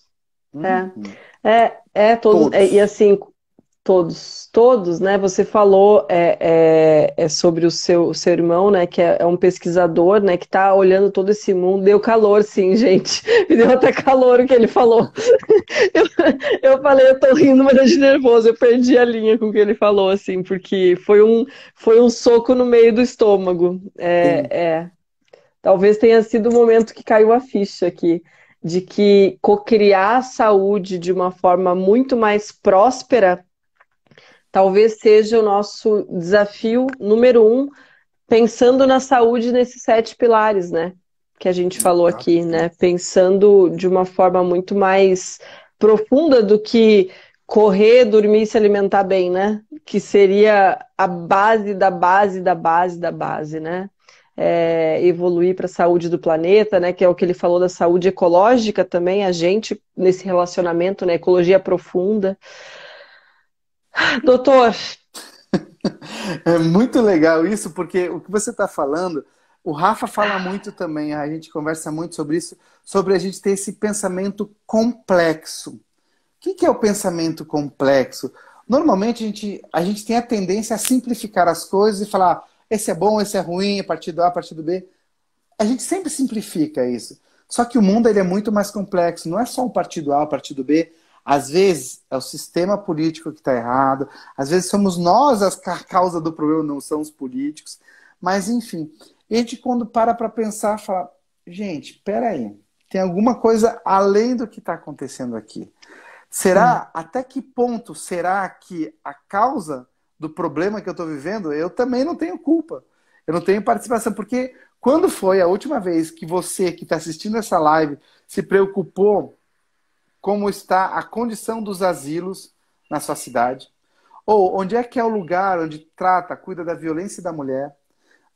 É, Uhum. é todos, e Todos. assim, todos, né? Você falou sobre o seu irmão, né? Que é um pesquisador, né? Que está olhando todo esse mundo. Deu calor, sim, gente. Me deu até calor o que ele falou. Eu, eu falei, eu tô rindo, mas é de nervoso. Eu perdi a linha com o que ele falou, assim, porque foi um soco no meio do estômago. Sim. Talvez tenha sido o momento que caiu a ficha aqui, de que cocriar a saúde de uma forma muito mais próspera, talvez seja o nosso desafio número um, pensando na saúde nesses 7 pilares, né? Que a gente falou aqui, né? Pensando de uma forma muito mais profunda do que correr, dormir e se alimentar bem, né? Que seria a base da base da base da base, né? Evoluir para a saúde do planeta, né? Que é o que ele falou da saúde ecológica também, a gente nesse relacionamento, né? Ecologia profunda. Doutor, É muito legal isso, porque o que você está falando, o Rafa fala muito também, a gente conversa muito sobre isso, sobre a gente ter esse pensamento complexo. O que é o pensamento complexo? Normalmente a gente tem a tendência a simplificar as coisas e falar, esse é bom, esse é ruim, a partir do A, a partir do B. A gente sempre simplifica isso. Só que o mundo ele é muito mais complexo. Não é só o partido A, o partido B. Às vezes é o sistema político que está errado. Às vezes somos nós a causa do problema, não são os políticos. Mas, enfim. A gente, quando para pensar, fala: gente, peraí. Tem alguma coisa além do que está acontecendo aqui. Será? Até que ponto será que a causa do problema que eu estou vivendo, eu também não tenho culpa. Eu não tenho participação. Porque quando foi a última vez que você, que está assistindo essa live, se preocupou como está a condição dos asilos na sua cidade? Ou onde é que é o lugar onde trata, cuida da violência da mulher,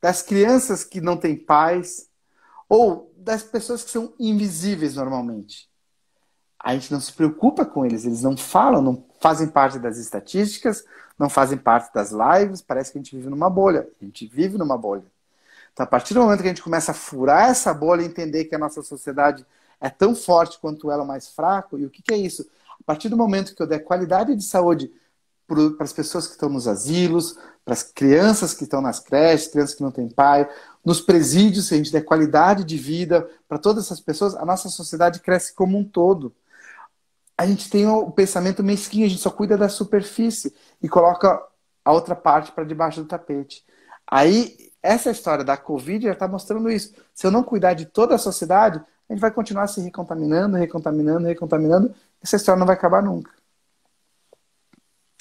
das crianças que não têm pais, ou das pessoas que são invisíveis normalmente? A gente não se preocupa com eles não falam, não fazem parte das estatísticas, não fazem parte das lives, parece que a gente vive numa bolha. A gente vive numa bolha. Então, a partir do momento que a gente começa a furar essa bolha e entender que a nossa sociedade é tão forte quanto ela mais fraco, e o que é isso? A partir do momento que eu der qualidade de saúde para as pessoas que estão nos asilos, para as crianças que estão nas creches, crianças que não têm pai, nos presídios, se a gente der qualidade de vida para todas essas pessoas, a nossa sociedade cresce como um todo. A gente tem o pensamento mesquinho, a gente só cuida da superfície e coloca a outra parte para debaixo do tapete. Aí, essa história da Covid já está mostrando isso. Se eu não cuidar de toda a sociedade, a gente vai continuar se recontaminando, recontaminando, recontaminando. Essa história não vai acabar nunca.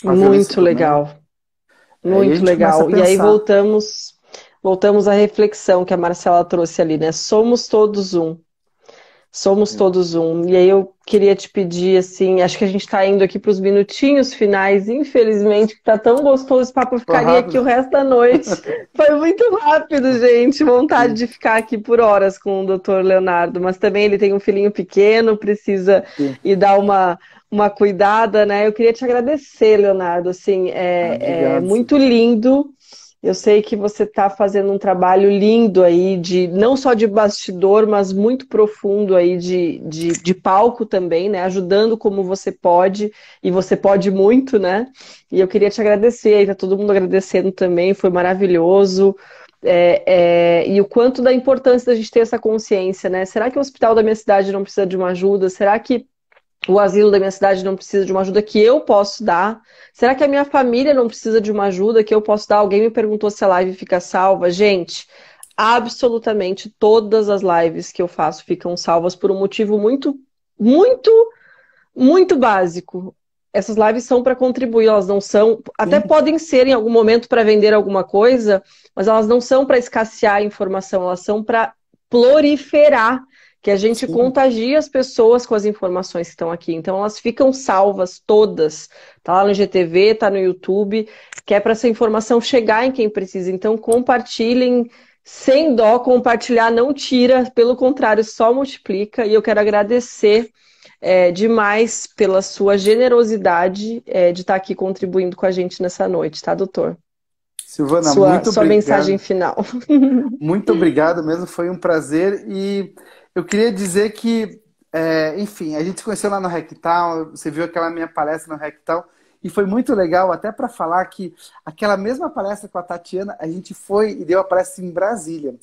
A violência muito doméstica. legal. E a Muito gente começa a legal. E aí pensar. voltamos à reflexão que a Marcela trouxe ali, né? Somos todos um. Somos todos um. E aí eu queria te pedir, assim, acho que a gente está indo aqui para os minutinhos finais, infelizmente, que está tão gostoso, esse papo Foi ficaria aqui o rápido. resto da noite. Foi muito rápido, gente. Vontade Sim, de ficar aqui por horas com o doutor Leonardo, mas também ele tem um filhinho pequeno, precisa sim. ir dar uma cuidada, né? Eu queria te agradecer, Leonardo, assim, é Obrigado. muito lindo. Eu sei que você está fazendo um trabalho lindo aí, não só de bastidor, mas muito profundo aí de palco também, né? Ajudando como você pode, e você pode muito, né? E eu queria te agradecer, aí tá todo mundo agradecendo também, foi maravilhoso. E o quanto da importância da gente ter essa consciência, né? Será que o hospital da minha cidade não precisa de uma ajuda? Será que o asilo da minha cidade não precisa de uma ajuda que eu posso dar? Será que a minha família não precisa de uma ajuda que eu posso dar? Alguém me perguntou se a live fica salva. Gente, absolutamente todas as lives que eu faço ficam salvas por um motivo muito, muito, muito básico. Essas lives são para contribuir, elas não são. Até Sim, podem ser em algum momento para vender alguma coisa, mas elas não são para escassear a informação, elas são para proliferar, que a gente sim. contagie as pessoas com as informações que estão aqui. Então elas ficam salvas todas. Tá lá no GTV, tá no YouTube, que é para essa informação chegar em quem precisa. Então compartilhem sem dó, compartilhar não tira, pelo contrário, só multiplica. E eu quero agradecer demais pela sua generosidade de estar aqui contribuindo com a gente nessa noite, tá, doutor? Silvana, Sua, muito sua mensagem obrigado. final. Muito obrigado mesmo, foi um prazer. E eu queria dizer que, enfim, a gente se conheceu lá no Rectal, você viu aquela minha palestra no Rectal, E foi muito legal, até para falar que aquela mesma palestra com a Tatiana, a gente foi e deu a palestra em Brasília.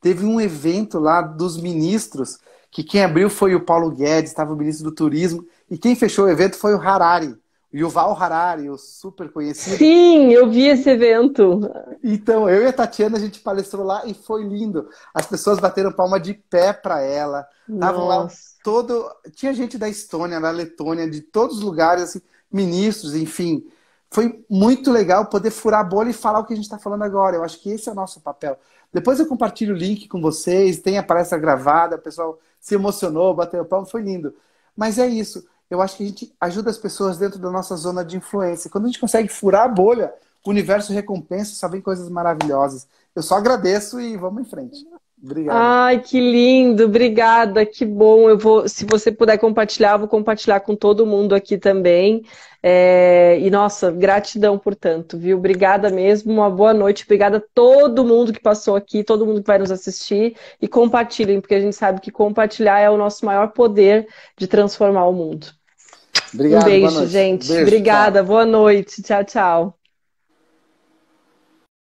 Teve um evento lá dos ministros, que quem abriu foi o Paulo Guedes, estava o ministro do Turismo, e quem fechou o evento foi o Harari, o Yuval Harari, o super conhecido. Sim, eu vi esse evento. Então, eu e a Tatiana, a gente palestrou lá e foi lindo. As pessoas bateram palma de pé para ela. Estavam lá Nossa. todo. Tinha gente da Estônia, da Letônia, de todos os lugares, assim, ministros, enfim. Foi muito legal poder furar a bolha e falar o que a gente está falando agora. Eu acho que esse é o nosso papel. Depois eu compartilho o link com vocês, tem a palestra gravada, o pessoal se emocionou, bateu palma, foi lindo. Mas é isso. Eu acho que a gente ajuda as pessoas dentro da nossa zona de influência. Quando a gente consegue furar a bolha, o universo recompensa, só vem coisas maravilhosas. Eu só agradeço e vamos em frente. Obrigado. Ai, que lindo, obrigada, que bom. Eu vou, se você puder compartilhar, eu vou compartilhar com todo mundo aqui também. E nossa, gratidão por tanto, viu? Obrigada mesmo, uma boa noite. Obrigada a todo mundo que passou aqui, todo mundo que vai nos assistir e compartilhem, porque a gente sabe que compartilhar é o nosso maior poder de transformar o mundo. Um Obrigado, boa beijo, noite. gente. Beijo, Obrigada, tchau. boa noite. Tchau, tchau.